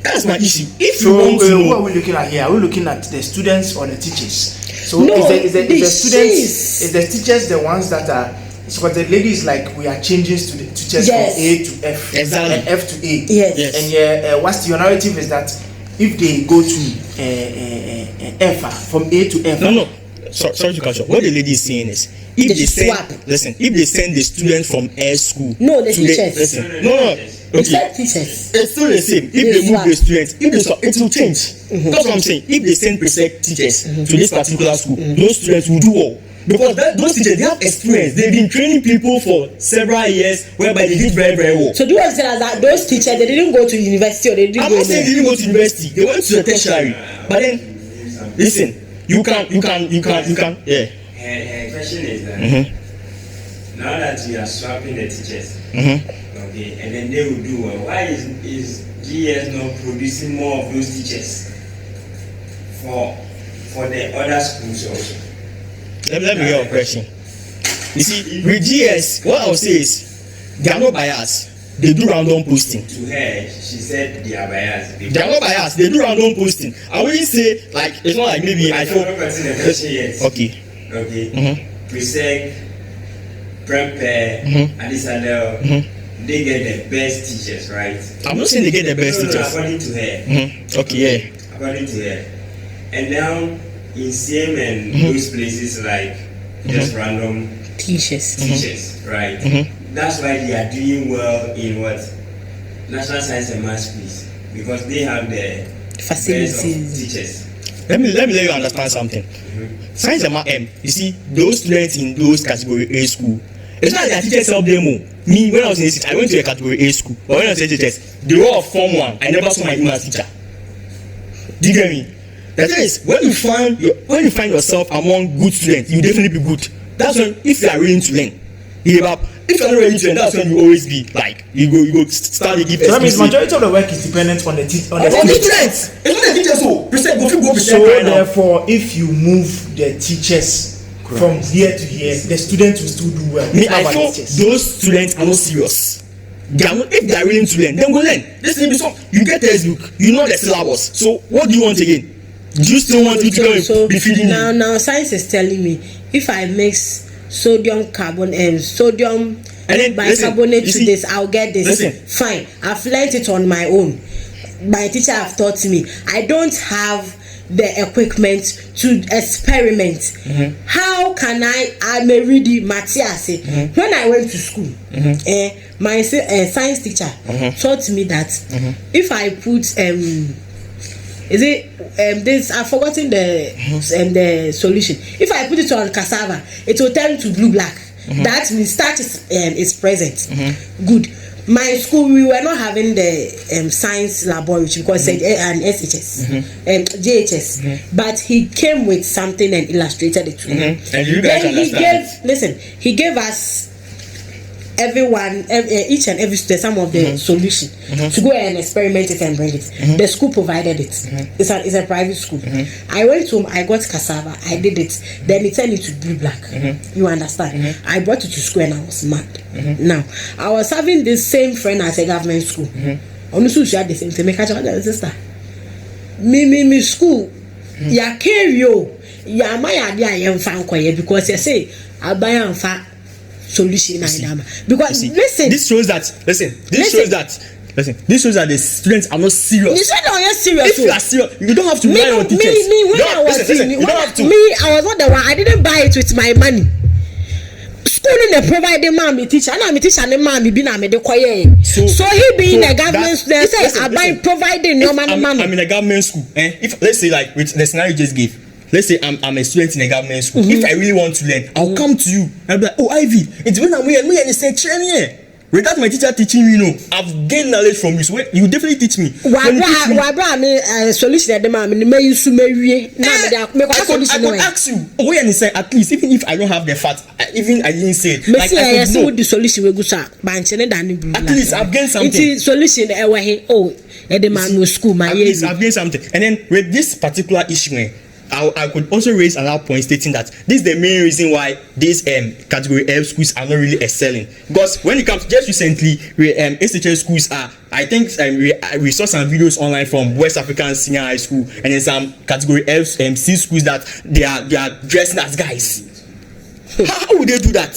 That's my issue. If you want to know, what are we looking at here? Are we looking at the students or the teachers? So no, is the students, is the teachers the ones that are? Because the lady is like, we are changing to the teachers from A to F and F to A. Yes. And what's your narrative is that if they go to F from A to F. No. Sorry to cut you. What the lady is saying is, if they send the students from air school. No, the teachers. No. Okay. Teachers. It's still the same. If they move the students, it will change. That's what I'm saying. If they send preset teachers to this particular school, those students will do well. Because those teachers, they have experience. They've been training people for several years, whereby they did very well. So do you understand that those teachers, they didn't go to university or they didn't I'm not saying they didn't go to university. They went to the tertiary. But then, listen, you can, yeah. Her question is that now that we are swapping the teachers, okay, and then they will do well, why is GS not producing more of those teachers for the other schools also? Let me hear your question. You see, with GS, what I'll say is, they are not biased. They do random posting. To her, she said they are biased. They are not biased. They do random posting. I wouldn't say, like, it's not like maybe I feel. Okay. Presec, Prepare, Adisandel, they get the best teachers, right? I'm not saying they get the best teachers. According to her. Okay, yeah. According to her. And now, in CM and those places like just random teachers, right? That's why they are doing well in what National Science and Maths schools, because they have the facilities teachers. let me let you understand something. Science you see those students in those category A school. It's not that teachers help them more. Me, when I was in SHS, I went to a category A school. But when I was in SHS, the role of Form 1, I never saw my English teacher. Do you get me? The thing is, when you find yourself among good students, you definitely be good. That's when, if you are willing to learn. If you're not ready to learn, that's when you always be like you go start to give. So that means majority of the work is dependent on the students. It's not the teachers so. So therefore, if you move the teachers from year to year, the students will still do well. Me, I feel those students are not serious. If they are willing to learn, then go learn. Listen, you get textbook, you know the syllabus. So what do you want again? Do you still want to be feeding now? Now science is telling me if I mix sodium carbon and sodium bicarbonate to this, I'll get this. Listen. Fine, I've learned it on my own. My teacher have taught me. I don't have the equipment to experiment. How can I may read the material? When I went to school, my science teacher taught me that if I put this I've forgotten the solution. If I put it on cassava, it will turn to blue black. That means starch is present. Good. My school, we were not having the science laboratory because it's an SHS and JHS, but he came with something and illustrated it to me. And you guys understand. He gave us each and every student some of the solution to go and experiment it and bring it. The school provided it. It's a private school. I went home, I got cassava, I did it, then it turned into blue black. You understand? I brought it to school and I was mad. Now I was having this same friend at a government school. Honestly, she had the same thing. Make a sister. Me school. Ya carry you. Ya my idea I am fan because you say I buy and fa solution because listen, this shows that the students are not serious. You said you're serious. If you are serious, you don't have to rely on teachers. I was not the one. I didn't buy it with my money. School in the providing mommy teacher, and I'm a teacher and the mommy be na me the choir. So he being a government student says I buy providing your money. I'm in a government school. If let's say like with the scenario you just gave. Let's say I'm a student in a government school. If I really want to learn, I'll come to you. I'll be like, oh Ivy, it's when I'm here and say training. Without my teacher teaching me, I've gained knowledge from you. So you definitely teach me. Solution at the moment. I could ask you. Oh, and say at least even if I don't have the facts, even I didn't say it. Like, I know the solution we go to. At least I've gained something. It's solution. At the man no school. At least I've gained something. And then with this particular issue, I could also raise another point stating that this is the main reason why these category F schools are not really excelling. Because when it comes just recently, SHS schools are, I think we saw some videos online from West African Senior High School and then some category F C schools that they are dressing as guys. How would they do that?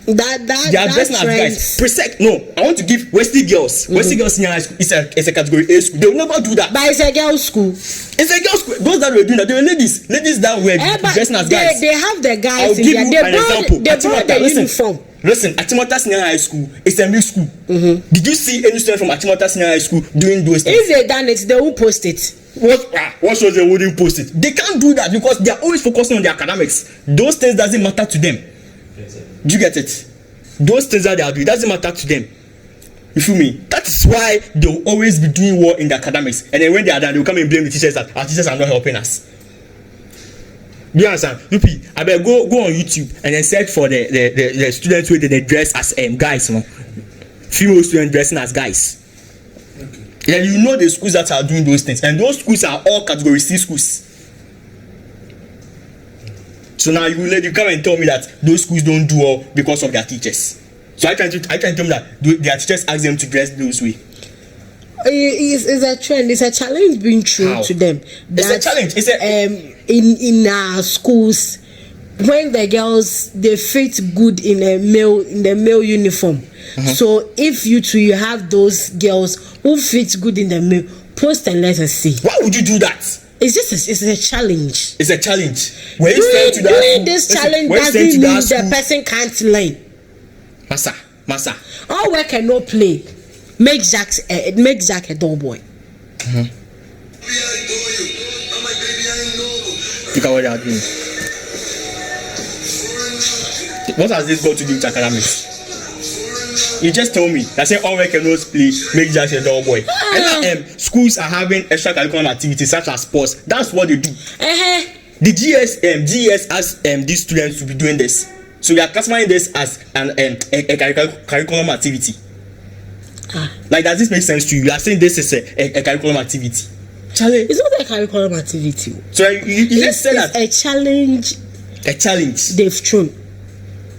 They are dressing as guys. No, I want to give Wesley Girls. Wesley Girls Senior High School is a category A school. They will never do that. But it's a girls' school. It's a girls' school. Those that were doing that, they were ladies that were dressing as guys. They have the guys. I'll give you an example. They brought the uniform. Listen, Atimota Senior High School is a mixed school. Did you see any student from Atimota Senior High School doing those things? If they done it, they will post it. What shows they wouldn't post it? They can't do that because they are always focusing on their academics. Those things doesn't matter to them. Do you get it? Those things that they are doing doesn't matter to them. You feel me? That is why they will always be doing well in the academics. And then when they are done, they will come and blame the teachers that our teachers are not helping us. Do you understand? Lupi, I better go on YouTube and then search for the students who they dress as guys, no? Female students dressing as guys. Okay. And you know the schools that are doing those things. And those schools are all category C schools. So now you come and tell me that those schools don't do well because of their teachers. So I can tell me that their teachers ask them to dress those way. It's a trend. It's a challenge being true to them. It's a challenge. It's in our schools, when the girls they fit good in the male uniform. So if you have those girls who fit good in the male, post and let us see. Why would you do that? It's a challenge. It's a challenge. Doing this challenge doesn't mean the person can't learn. Massa. All work and no play. Make Jack a dull boy. Look at what they are doing. What has this got to do with academics? You just told me that say all work and no play make just a dull boy. And schools are having extracurricular activities such as sports. That's what they do. The GS asked these students to be doing this. So we are classifying this as a curriculum activity. Like, does this make sense to you? You are saying this is a curriculum activity. Charlie, it's not a curriculum activity. So you just said that a challenge. A challenge they've thrown.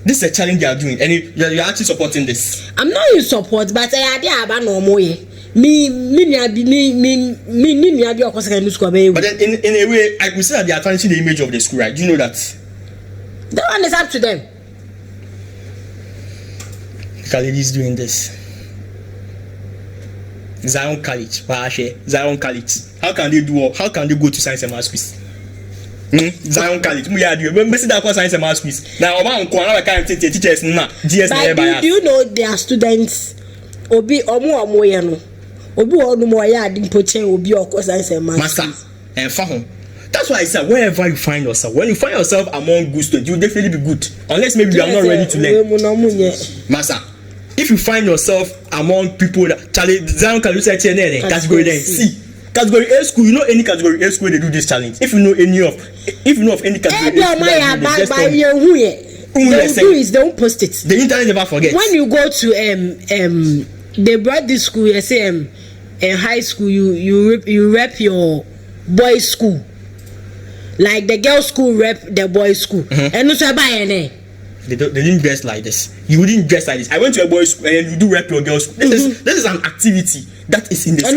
This is a challenge they are doing, and you're actually supporting this. I'm not in support, but I idea about normal. Me, But then in a way, I could say that they are tarnishing the image of the school, right? Do you know that? That one is up to them. Khalid is doing this. Zion College. How can they go to science and math quiz? Zion College. When see that science and math quiz. Now, teachers na GS. But do you know their students? Obi science and math. Master and fahom. That's why I said wherever you find yourself, when you find yourself among good students, you will definitely be good. Unless maybe you are not ready to learn. Master, if you find yourself among people that Zion College category then see. Category A school, you know any category A school they do this challenge. If you know of any category A school, they won't post it. The internet never forgets. When you go to they brought this school, you say in high school you rep your boys school. Like the girls school rep the boys school. And no so buy They didn't dress like this. You wouldn't dress like this. I went to a boys' school and you do rep your girls' school. This is an activity that is in the school.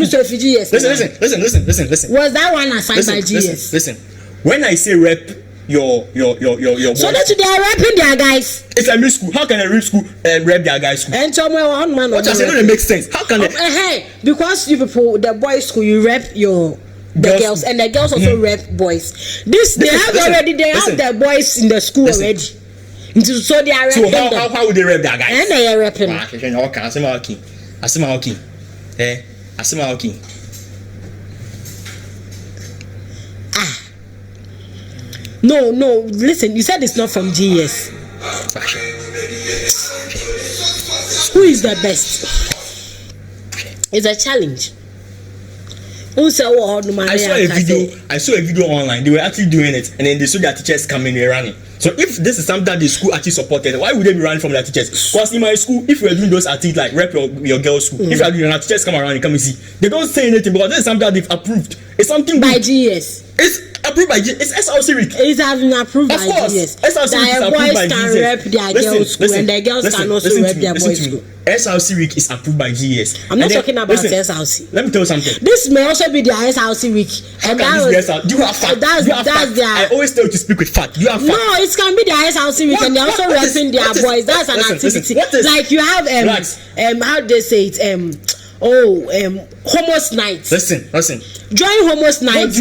Listen. Was that one assigned by GS? Listen. When I say rep your boys, so that they are repping their guys. It's a mixed school. How can a rep school rep their guys' school? And somewhere one man. What I say don't make sense. How can they? Because you people the boys' school you rep the girls and the girls also rep boys. They have the boys in the school already. So they are repping them. How would they rep their guys? And they are repping. Asima. No, listen, you said it's not from GS. Who is the best? It's a challenge. I saw a video online. They were actually doing it, and then they saw their teachers coming and running. So if this is something that the school actually supported, why would they be running from their teachers? Because in my school, if we are doing those activities like rep your girls' school, if you are doing our teachers come around and come and see, they don't say anything because this is something that they've approved. It's something by GS. It's approved by GS. It's SHS Girls. It's having approved by GS. SHS Girls boys can rep their girls' school and the girls can also rep their boys' school. SHS Girls is approved by GS. I'm not talking about SHS. Let me tell you something. This may also be their SHS week. And do you have fact? I always tell you to speak with fact. You have fact. No, it can be their SHS week and they're also repping their boys. That's an activity. Like you have how do they say it? Homos night. Listen. During homos night,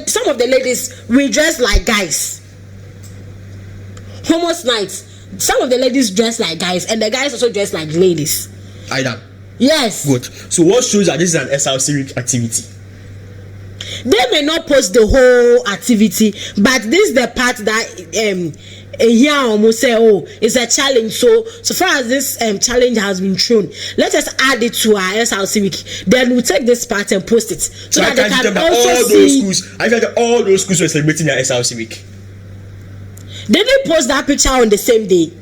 some of the ladies we dress like guys. Homos night. Some of the ladies dress like guys, and the guys also dress like ladies. Either. Yes. Good. So what shows that this is an SHS activity? They may not post the whole activity, but this is the part that here almost say, it's a challenge. So far as this challenge has been thrown, let us add it to our SLC week. Then we'll take this part and post it so that they can also see. I feel that all those schools were celebrating their SLC week. They didn't post that picture on the same day.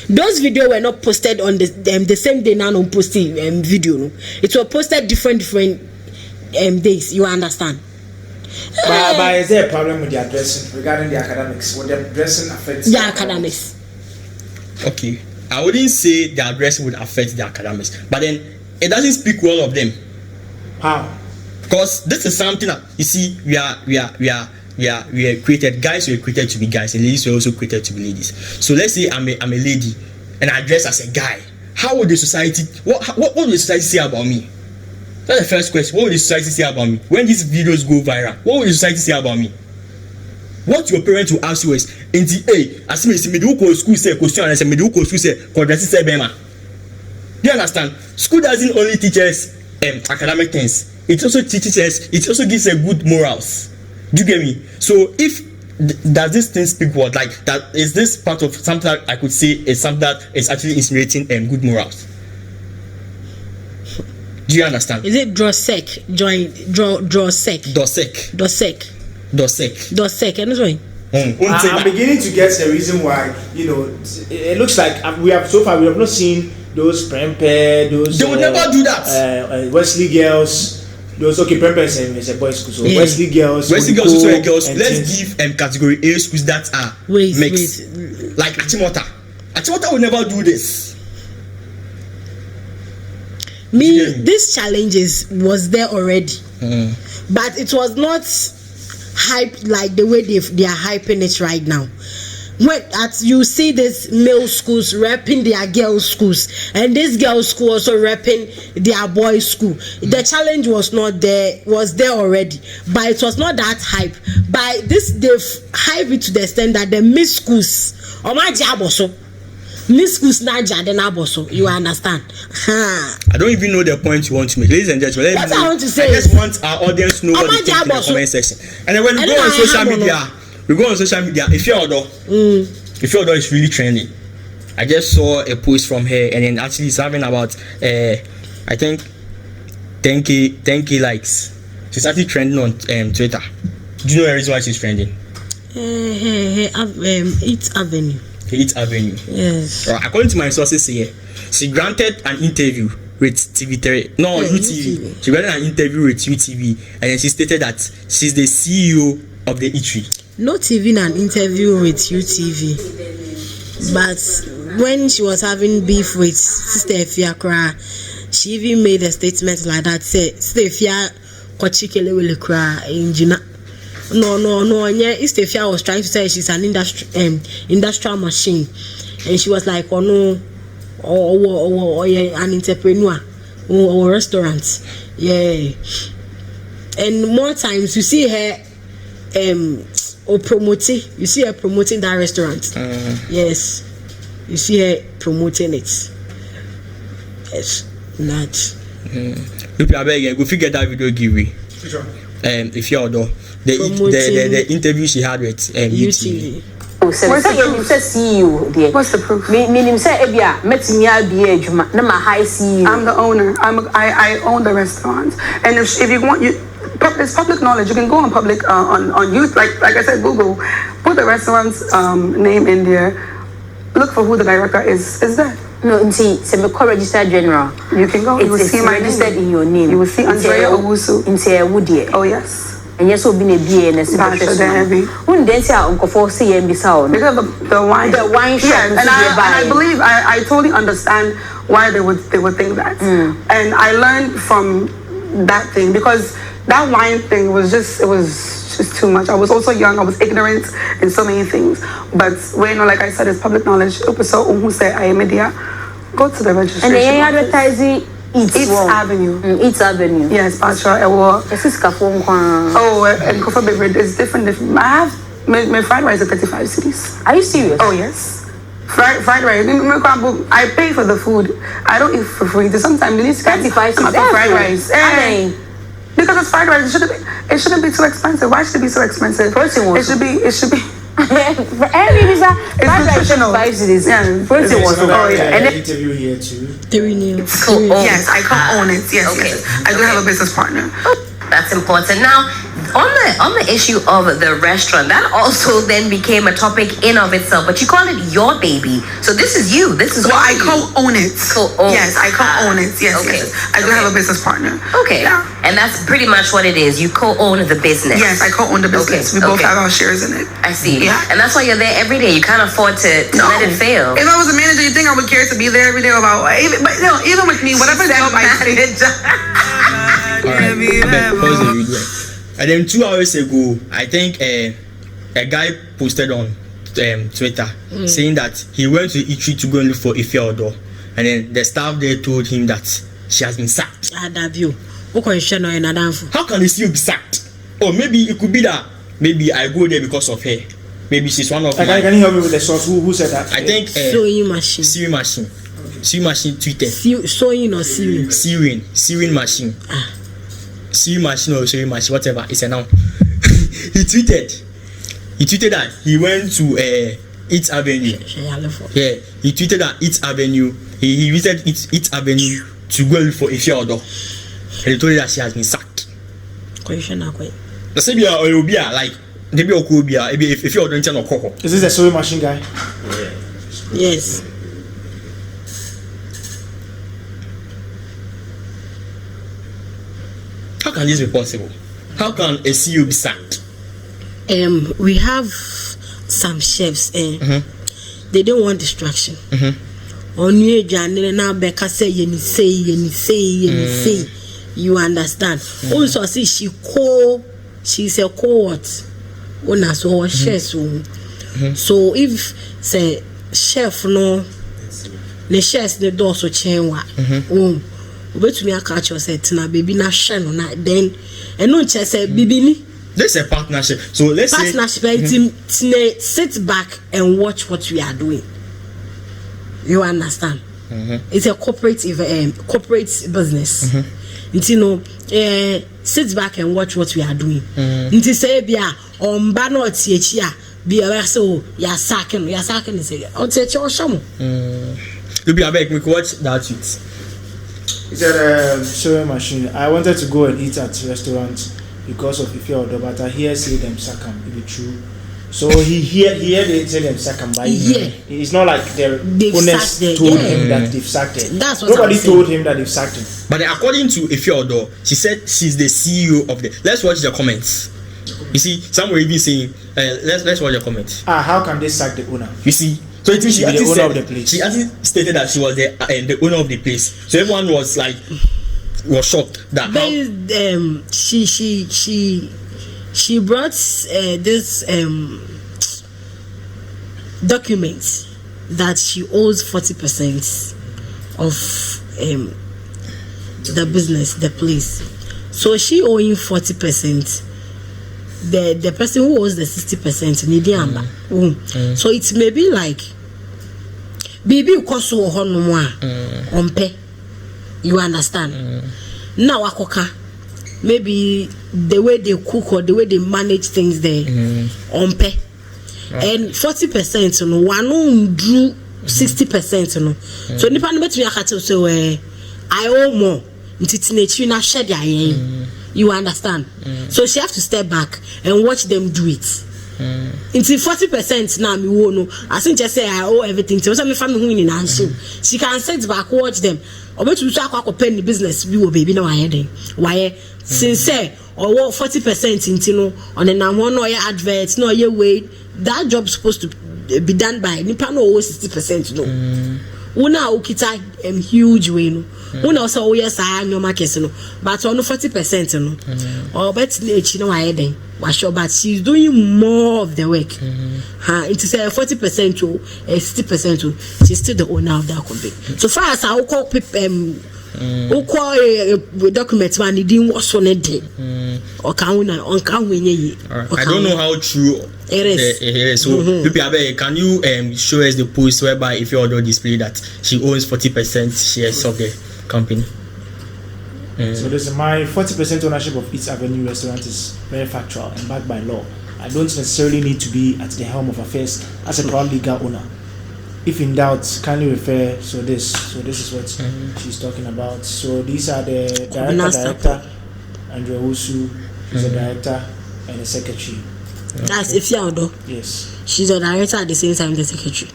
Those videos were not posted on the same day. Now, no posting video. No, it was posted different days. You understand? But is there a problem with their dressing regarding the academics? Would their dressing affect the academics? Okay, I wouldn't say their dressing would affect the academics, but then it doesn't speak well of them. How? Because this is something that you see, we are created. Guys were created to be guys, and ladies were also created to be ladies. So let's say I'm a lady and I dress as a guy. How would the society? What would the society say about me? That's the first question. What will the society say about me? When these videos go viral, what will the society say about me? What your parents will ask you is, as me middle school say question and say middle school say quadratic say bema. Do you understand? School doesn't only teach us academic things. It also teaches us. It also gives us good morals. Do you get me? So if does this thing speak what, like that, is this part of something that I could say is something that is actually insinuating good morals? Do you understand? Is it draw sec? Draw sec. Dosec. And why? I'm beginning to get the reason why, it looks like we have not seen those Prempe, those. They would never do that. Wesley Girls. Those Prempe is a boys' school. So Wesley Girls also are girls. Let's give category A schools that are mixed. Like Achimota. Achimota would never do this. This challenges was there already, but it was not hyped like the way they are hyping it right now. When you see this male schools repping their girls' schools, and this girls' school also repping their boys' school, the challenge was there already, but it was not that hype. By this, they've hyped it to the extent that the mixed schools, Miss Kusnaja, you understand? I don't even know the point you want to make. Ladies and gentlemen, what I want to say I just want our audience to know what they think in the comment section. And then when we go on social media, Efia Odo is really trending. I just saw a post from her, and then actually it's having about I think 10k likes. She's actually trending on Twitter. Do you know the reason why she's trending? 8th Avenue. 8th Avenue. Yes. According to my sources here, she granted an interview with UTV. She granted an interview with UTV, and then she stated that she's the CEO of the eatery. Not even an interview with UTV, but when she was having beef with Sister Efia Kra, she even made a statement like that. Say, Sister Efia kochikele wele kra injina. No. Efia was trying to say she's an industrial machine, and she was like, oh no, or an entrepreneur, or restaurant, yeah. And more times you see her, you see her promoting that restaurant. Yes, you see her promoting it. Yes, not. Look, I beg, go figure that video giveaway. Efia Odo. The interview she had with UTV. What's the proof? I'm the owner. I own the restaurant. And if you want, it's public knowledge. You can go on public on YouTube, like I said, Google, put the restaurant's name in there. Look for who the director is there. No, see, registered general. You can go. You will see my registered in your name. You will see Andrea Owusu. Oh yes. And yes, will be a BNS. When they say Uncle for CMB because the wine shop. Yes, and I believe I totally understand why they would think that. And I learned from that thing because that wine thing was just too much. I was also young. I was ignorant in so many things. But when, like I said, it's public knowledge. Who say I am media? Go to the registration. And they advertising. Eats Avenue. Eats Avenue. Yes, Pastor. This is Kafon. And Kofa Beverage is different. I have my fried rice at 35 cities. Are you serious? Oh yes. Fried rice. I pay for the food. I don't eat for free. Sometimes you need to 35 cities. Fried rice. Because it's fried rice. It shouldn't be too expensive. Why should it be so expensive? It should be. For every visa, it's nutritional. And interview here too. Yes, I co-own it. Yes, okay. Yes. I do have a business partner. That's important. Now, on the issue of the restaurant, that also then became a topic in of itself. But you call it your baby, so this is you. This is I co-own it. Yes, I co-own it. Yes, okay. Yes. I do have a business partner. Okay, yeah. And that's pretty much what it is. You co-own the business. Yes, I co-own the business. We both have our shares in it. I see. Yeah, and that's why you're there every day. You can't afford to let it fail. If I was a manager, you think I would care to be there every day about? Even with me, whatever job I did. Alright, pause the video. And then 2 hours ago, I think a guy posted on Twitter saying that he went to eatery to go and look for Efia Odo, and then the staff there told him that she has been sacked. How can the CEO be sacked? Or maybe it could be that maybe I go there because of her. Maybe she's one of. Can you help me with the source? Who said that? I think sewing machine. Sewing machine. Sewing machine tweeted. Sewing or sewing? Sewing machine. Sewing machine or sewing machine, whatever. It's a noun. He tweeted that he went to East Avenue. Yeah, he tweeted that East Avenue. He visited East Avenue to go for Efia Odo. And he told her that she has been sacked. The same year, or will be like maybe Okubia, if you're doing no coco. Is this a sewing machine guy? Yeah. Yes. How can this be possible? How can a CEO be sacked? We have some chefs. They don't want distraction. On you, now Becca say you say. You understand? Also, see she's a co-what? So chef. So if say chef no, the chefs the door so change wait to me a catch yourself na baby na share no na then and no chef say baby ni. This is a partnership. So let's say sit back and watch what we are doing. You understand? It's a corporate business. You know, sit back and watch what we are doing. Nti say bia on ba no tiechia bia so ya sacking is say on tiechia o shamo. You be abeg we watch that tweet. He said sewing machine. I wanted to go and eat at restaurants because of Efia Odo, but I hear say them sack him. Is it true? So he hear they say them sack him, but it's not like the owners told him that they've sacked him. That's what nobody told him that they've sacked him. But according to Efia Odo, she said she's the CEO of the. Let's watch the comments. You see, some were even saying, let's watch the comments. How can they sack the owner? You see, so it means she the owner said, of the place. She actually stated that she was the owner of the place. So everyone was like, was shocked that she brought this document that she owes 40% of the business, the place. So she owing 40%. The person who owes the 60% need so it may be like baby cost on pay. You understand? Now akoka maybe the way they cook or the way they manage things there on pay. And 40% no one do 60% no. So nipa no betumi akata so I owe more. Ntiti na share their you understand? So she have to step back and watch them do it. Until 40% now me no. I think just say I owe everything. So me family who in answer. She can sit back, watch them. Or bet you akwa pen the business we will baby now heading. Why since say or 40% into no on the now one or your adverts no your way that job supposed to be done by nipa no 60% no. Una ukita huge way no. Una also yes I no market no. But on 40% no. Or bet you know why then. But she's doing more of the work. It is 40% to 60% to she's still the owner of that company. So far as I call people documents man it didn't was on a day. Or can we I don't know how true it is. So can you show us the post whereby if you order display that she owns 40% shares of the company? So this is my 40% ownership of East Avenue restaurant is very factual and backed by law. I don't necessarily need to be at the helm of affairs as a proud legal owner. If in doubt, kindly refer. So this is what she's talking about. So these are the director, Andrew Owusu, she's a director and a secretary. That's Efia Odo. Yes. She's a director at the same time the secretary.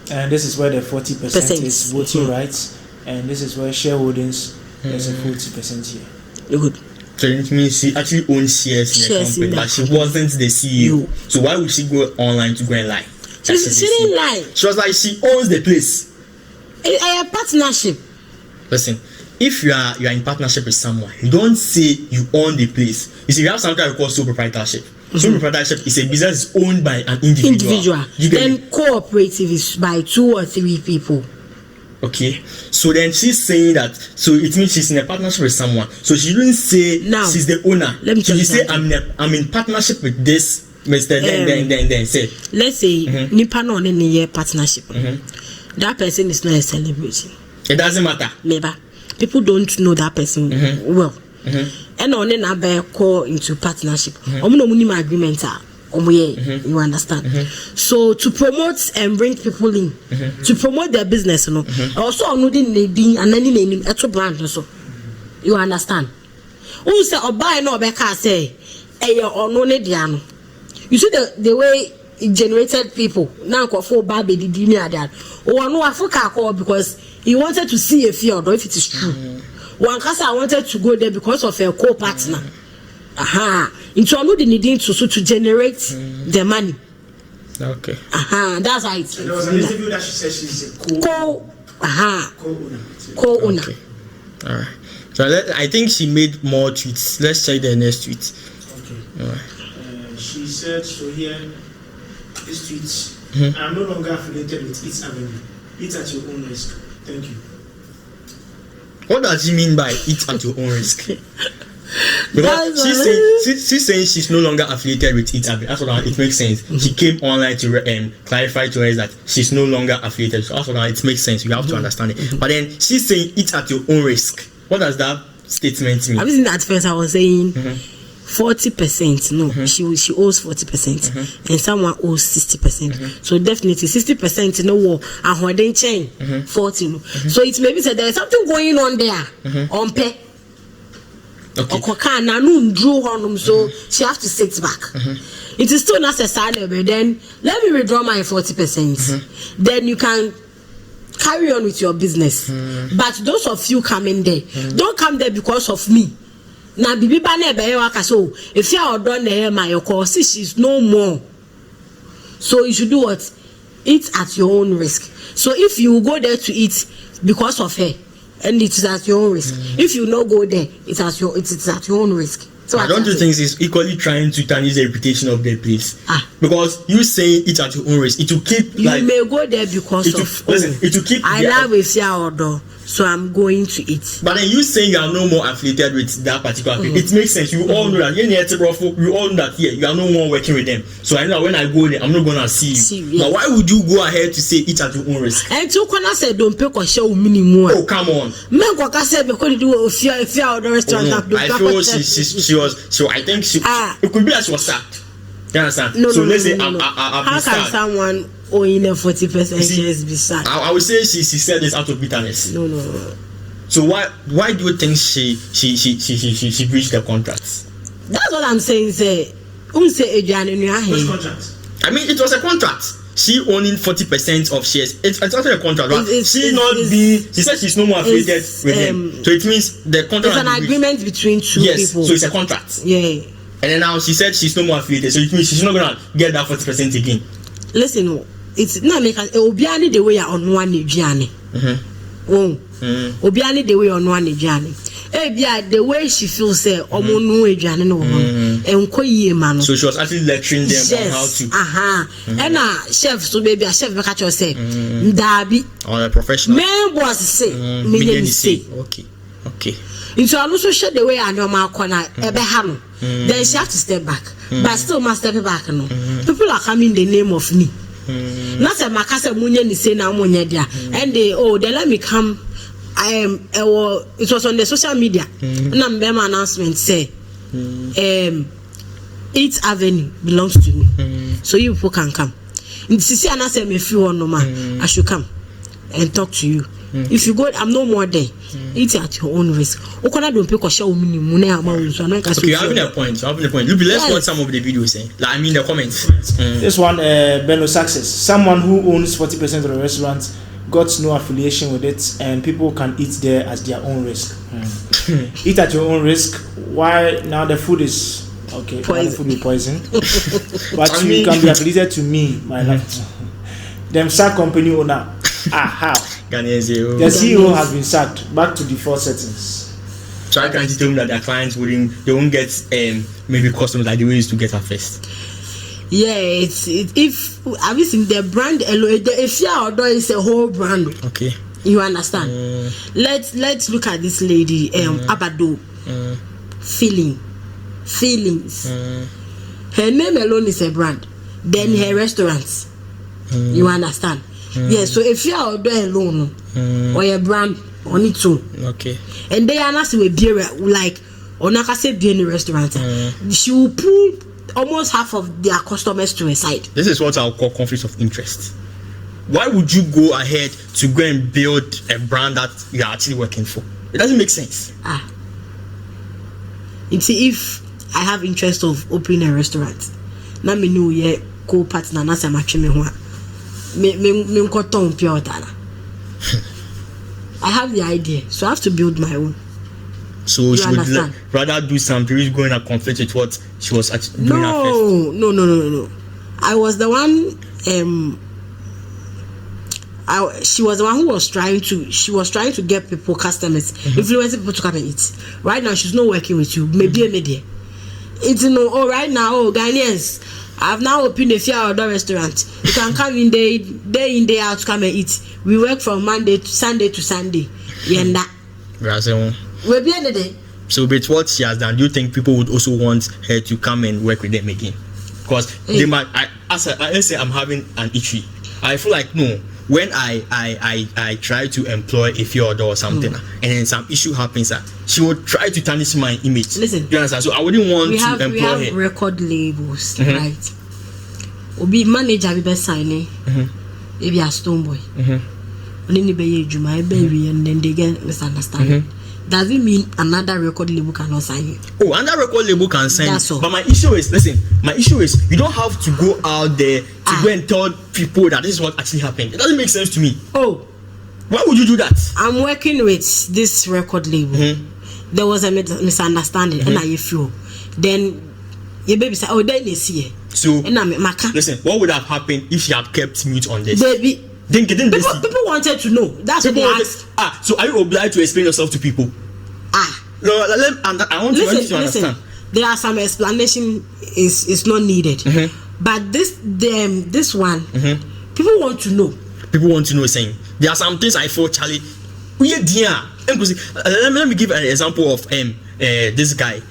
And this is where the 40% is voting rights, and this is where shareholdings. There's a 40% here. Good. So it means she actually owns shares in the company, but she wasn't the CEO. So why would she go online to go and lie? She didn't lie. She was like she owns the place. A partnership. Listen, if you are in partnership with someone, you don't say you own the place. You see, we have something we call sole proprietorship. Sole proprietorship is a business owned by an individual. Then cooperative is by 2 or 3 people. Okay, so then she's saying that, so it means she's in a partnership with someone. So she didn't say she's the owner. Let me tell you say I'm in partnership with this Mr. Then say. Let's say nipa no in a partnership. That person is not a celebrity. It doesn't matter. Never. People don't know that person well. and on na be call into partnership. No agreement you understand? So to promote and bring people in, to promote their business, also on the and any a brand so you understand? Who say or buy no be say or no diano. You see the way it generated people now for baby the dinner that or no Africa call because he wanted to see Efia Odo if it is true. One casa wanted to go there because of a co-partner. Into another needing to generate the money. Okay. That's how it's. There was an interview that she said she's a co-owner. Okay. All right. So I think she made more tweets. Let's check the next tweet. Okay. All right. She said, so here, this tweet, I'm no longer affiliated with Eat Avenue. Eat at your own risk. Thank you. What does she mean by eat at your own risk? Because she's saying she's no longer affiliated with Eat Avenue. That's what it makes sense. She came online to clarify to us that she's no longer affiliated. So that's what it makes sense. You have to understand it. But then she's saying eat at your own risk. What does that statement mean? I was in that first. I was saying 40%. No, she owes 40%, and someone owes 60%. So definitely 60%. No war. And when they change 40. No. So it maybe said there is something going on there on pay. Okay. So she has to sit back. It is still necessary, but then let me withdraw my 40%. Then you can carry on with your business. But those of you coming there, don't come there because of me. Now, bibi bane be waka so if you are done there, my call, see she's no more. So you should do what? Eat at your own risk. So if you go there to eat because of her, and it is at your own risk. If you not go there, it's at your own risk. So I don't think it's equally trying to tarnish the reputation of their place. Because you saying it at your own risk, it will keep you may go there because it will keep. I love Efia Odo, so I'm going to eat. But then you saying you are no more affiliated with that particular people, it makes sense. You all know that you all know that here you are no more working with them. So I know when I go there, I'm not gonna see you. But why would you go ahead to say it at your own risk? And so when I said don't pay for show minimum. Oh come on. Men go say because you do Efia Odo restaurant. I feel she was. So I think it could be that she was sacked. You understand? No, let's say how can someone owing a 40% shares be sacked? I would say she said this out of bitterness. No. So why do you think she breached the contract? That's what I'm saying. Say, which contract? I mean, it was a contract. She owning 40% of shares. It's actually a contract, right? She said she's no more affiliated with him. So it means the contract. It's an agreement between two people. So it's a contract. Yeah. And then now she said she's no more affiliated. So it means she's not gonna get that 40% again. Listen, it's not make Obiani the way on one journey. Obiani the way on one journey. The way she feels say so she was actually lecturing them on how to and chef so baby a chef make her say Dabi on a professional man was say me say okay into also show the way I normal corner then she have to step back but still must step back no people are coming in the name of me not say makasa munye ni say na munye dia and they let me come. It was on the social media. Announcement say, Eat Avenue belongs to me, so you people can come. Sisi Anna said, "Me feel no man, I should come and talk to you. If you go, I'm no more there. Eat at your own risk. Okay, you're having a point. Let's watch some of the videos. I mean the comments. This one, Bello Success. Someone who owns 40% of the restaurant got no affiliation with it, and people can eat there at their own risk. Eat at your own risk. Why now the food is okay? The food is poison, but you can be affiliated to me, my love. Them sack company owner. How? The CEO has been sacked. Back to default settings. So I can't tell me that their clients won't get maybe customers like the way they used to get at first. Yeah, if have you seen the brand? The Efia Odo is a whole brand. Okay, you understand? Let's look at this lady, Abado. Feelings. Her name alone is a brand. Then her restaurants. You understand? Yeah. So Efia Odo alone, or a brand on its own. Okay. And they are not with beer like or nakase be any restaurant, she will pull almost half of their customers to her side. This is what I'll call conflict of interest. Why would you go ahead to go and build a brand that you're actually working for? It doesn't make sense. You see, if I have interest of opening a restaurant, now me know ye co-partner na say match me ho me cotton pure water. I have the idea, so I have to build my own. So she would rather do something which going to conflict with what she was actually doing at first. No. I was the one. She was the one who was trying to get people, customers, influencing people to come and eat. Right now, she's not working with you. Maybe a media. It's right now, Ghanaians, I've now opened a Efia Odo restaurant. You can come in day in, day out to come and eat. We work from Monday to Sunday. Yenda. We'll be in the day. So, with what she has done, do you think people would also want her to come and work with them again? Because they might. Let's say I'm having an issue. I feel like no. When I try to employ Efia Odo or something, and then some issue happens, she will try to tarnish my image. Listen, you understand? So I wouldn't want to employ her. We have record labels, right? Obi manager be best signing. Maybe a stone boy. Only be Juma, baby, and then they get misunderstanding. Does it mean another record label cannot sign you? Oh, another record label can sign. That's all. But my issue is, you don't have to go out there to go and tell people that this is what actually happened. It doesn't make sense to me. Oh, why would you do that? I'm working with this record label. There was a misunderstanding, and I feel. Then your baby said, "Oh, then they see." So listen, what would have happened if she had kept mute on this? Baby. People wanted to know. That's people what they asked. So are you obliged to explain yourself to people? No, I want you to understand. There are some explanation is not needed. But this one, people want to know. People want to know, saying there are some things I feel, Charlie. Let me give an example of this guy,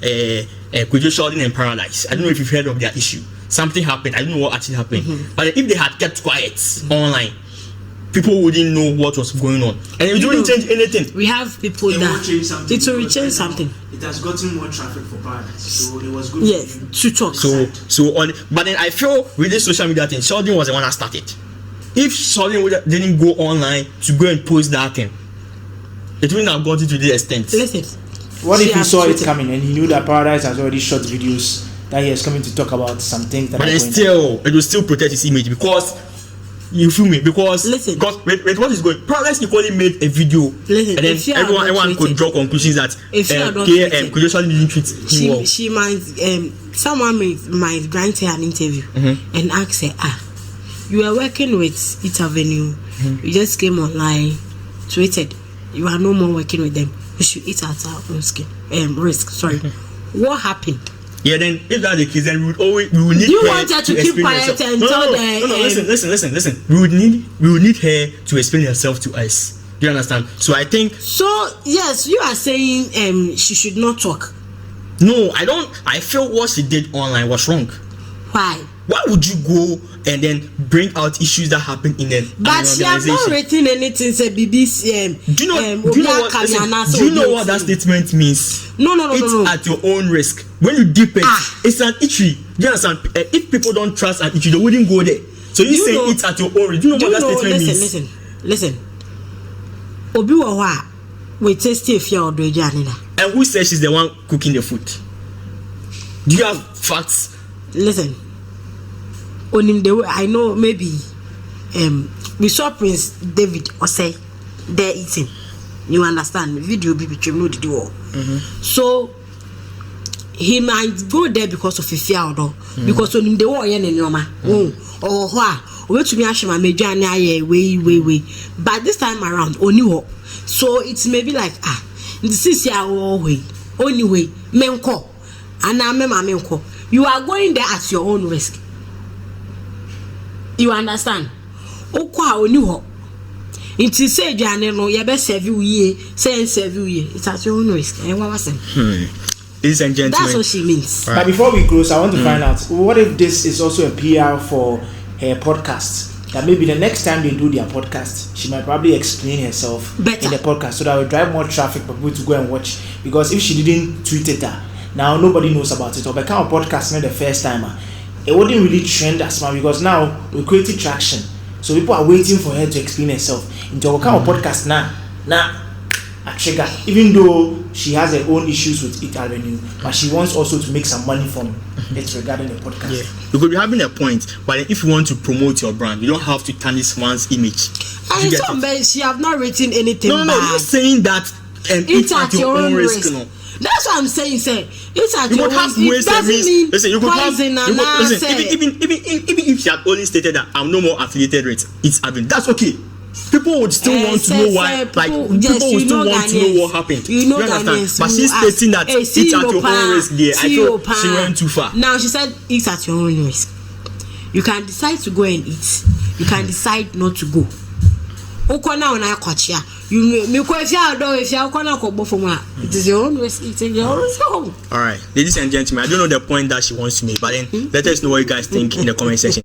Sheldon in Paradise. I don't know if you've heard of their issue. Something happened. I don't know what actually happened. But if they had kept quiet online, people wouldn't know what was going on, and it wouldn't change anything. We have people that it will change something. It has gotten more traffic for Paradise, so it was good. Yes, to talk. But then I feel with this social media thing, Sheldon was the one that started. If Sheldon didn't go online to go and post that thing, it wouldn't have gotten to this extent. Listen, what if he saw it coming and he knew that Paradise has already shot videos that he is coming to talk about something? But it will still protect his image because. You feel me? Because with what is going, Paradise equally made a video, and then everyone could draw conclusions that Kujoshua didn't treat him well. She might someone might grant her an interview and ask her, you were working with It Avenue, you just came online, tweeted, you are no more working with them. You should eat at our own risk. Sorry, what happened? Yeah, then if that's the case, then we would need. You want her to keep quiet and tell them? No, listen. We would need her to explain herself to us. Do you understand? So I think. So yes, you are saying she should not talk. No, I don't. I feel what she did online was wrong. Why? Why would you go and then bring out issues that happen in an But she has not written anything. Say BBC. Do you know what that statement means? No. It's at your own risk. When you dip it, it's an issue. Do you understand? If people don't trust an issue, they wouldn't go there. So you say it's at your own risk. Do you know what that statement means? Listen. Obi wa we taste Efia Odo Janina. And who says she's the one cooking the food? Do you have facts? Listen. On him the way I know maybe we saw Prince David or say they're eating. You understand? Video be between no the all. So he might go there because of Efia Odo. Because on him the war yen nyoma. Or wait to me ashima mejani aye way. But this time around only so it's maybe like this is your way. Only way menko. And I menko. You are going there at your own risk. You understand? Okwa oni ho. Inti say Juliana no ye be serve you say serve you. It's at your own risk. And what was Ladies and gentlemen. That's what she means. Right. But before we close, I want to find out what if this is also a PR for her podcast. that maybe the next time they do their podcast, she might probably explain herself better in the podcast so that will drive more traffic for people to go and watch. Because if she didn't tweet it, now nobody knows about it. Or the kind of podcast not the first timer, it wouldn't really trend as much because now we're creating traction. So people are waiting for her to explain herself. Into our kind of podcast now a trigger, even though she has her own issues with it revenue, but she wants also to make some money from it regarding the podcast. Yeah, you could be having a point, but if you want to promote your brand, you don't have to tarnish one's image. And some she have not written anything no, bad. you're saying that it's at your own risk. No. That's what I'm saying, sir. It's at your own risk. It doesn't mean listen, you could poison have, even if she had only stated that I'm no more affiliated with it's happening, that's okay. People would still want to know why, like people would still want to know what happened. You understand? But she's stating that it's at your own risk. There, I thought she went too far. Now she said it's at your own risk. You can decide to go and eat. You can decide not to go. You me Efia Odo if you are from it is your own risk. It's your own risk. All right, ladies and gentlemen, I don't know the point that she wants to make, but then let us know what you guys think in the comment section.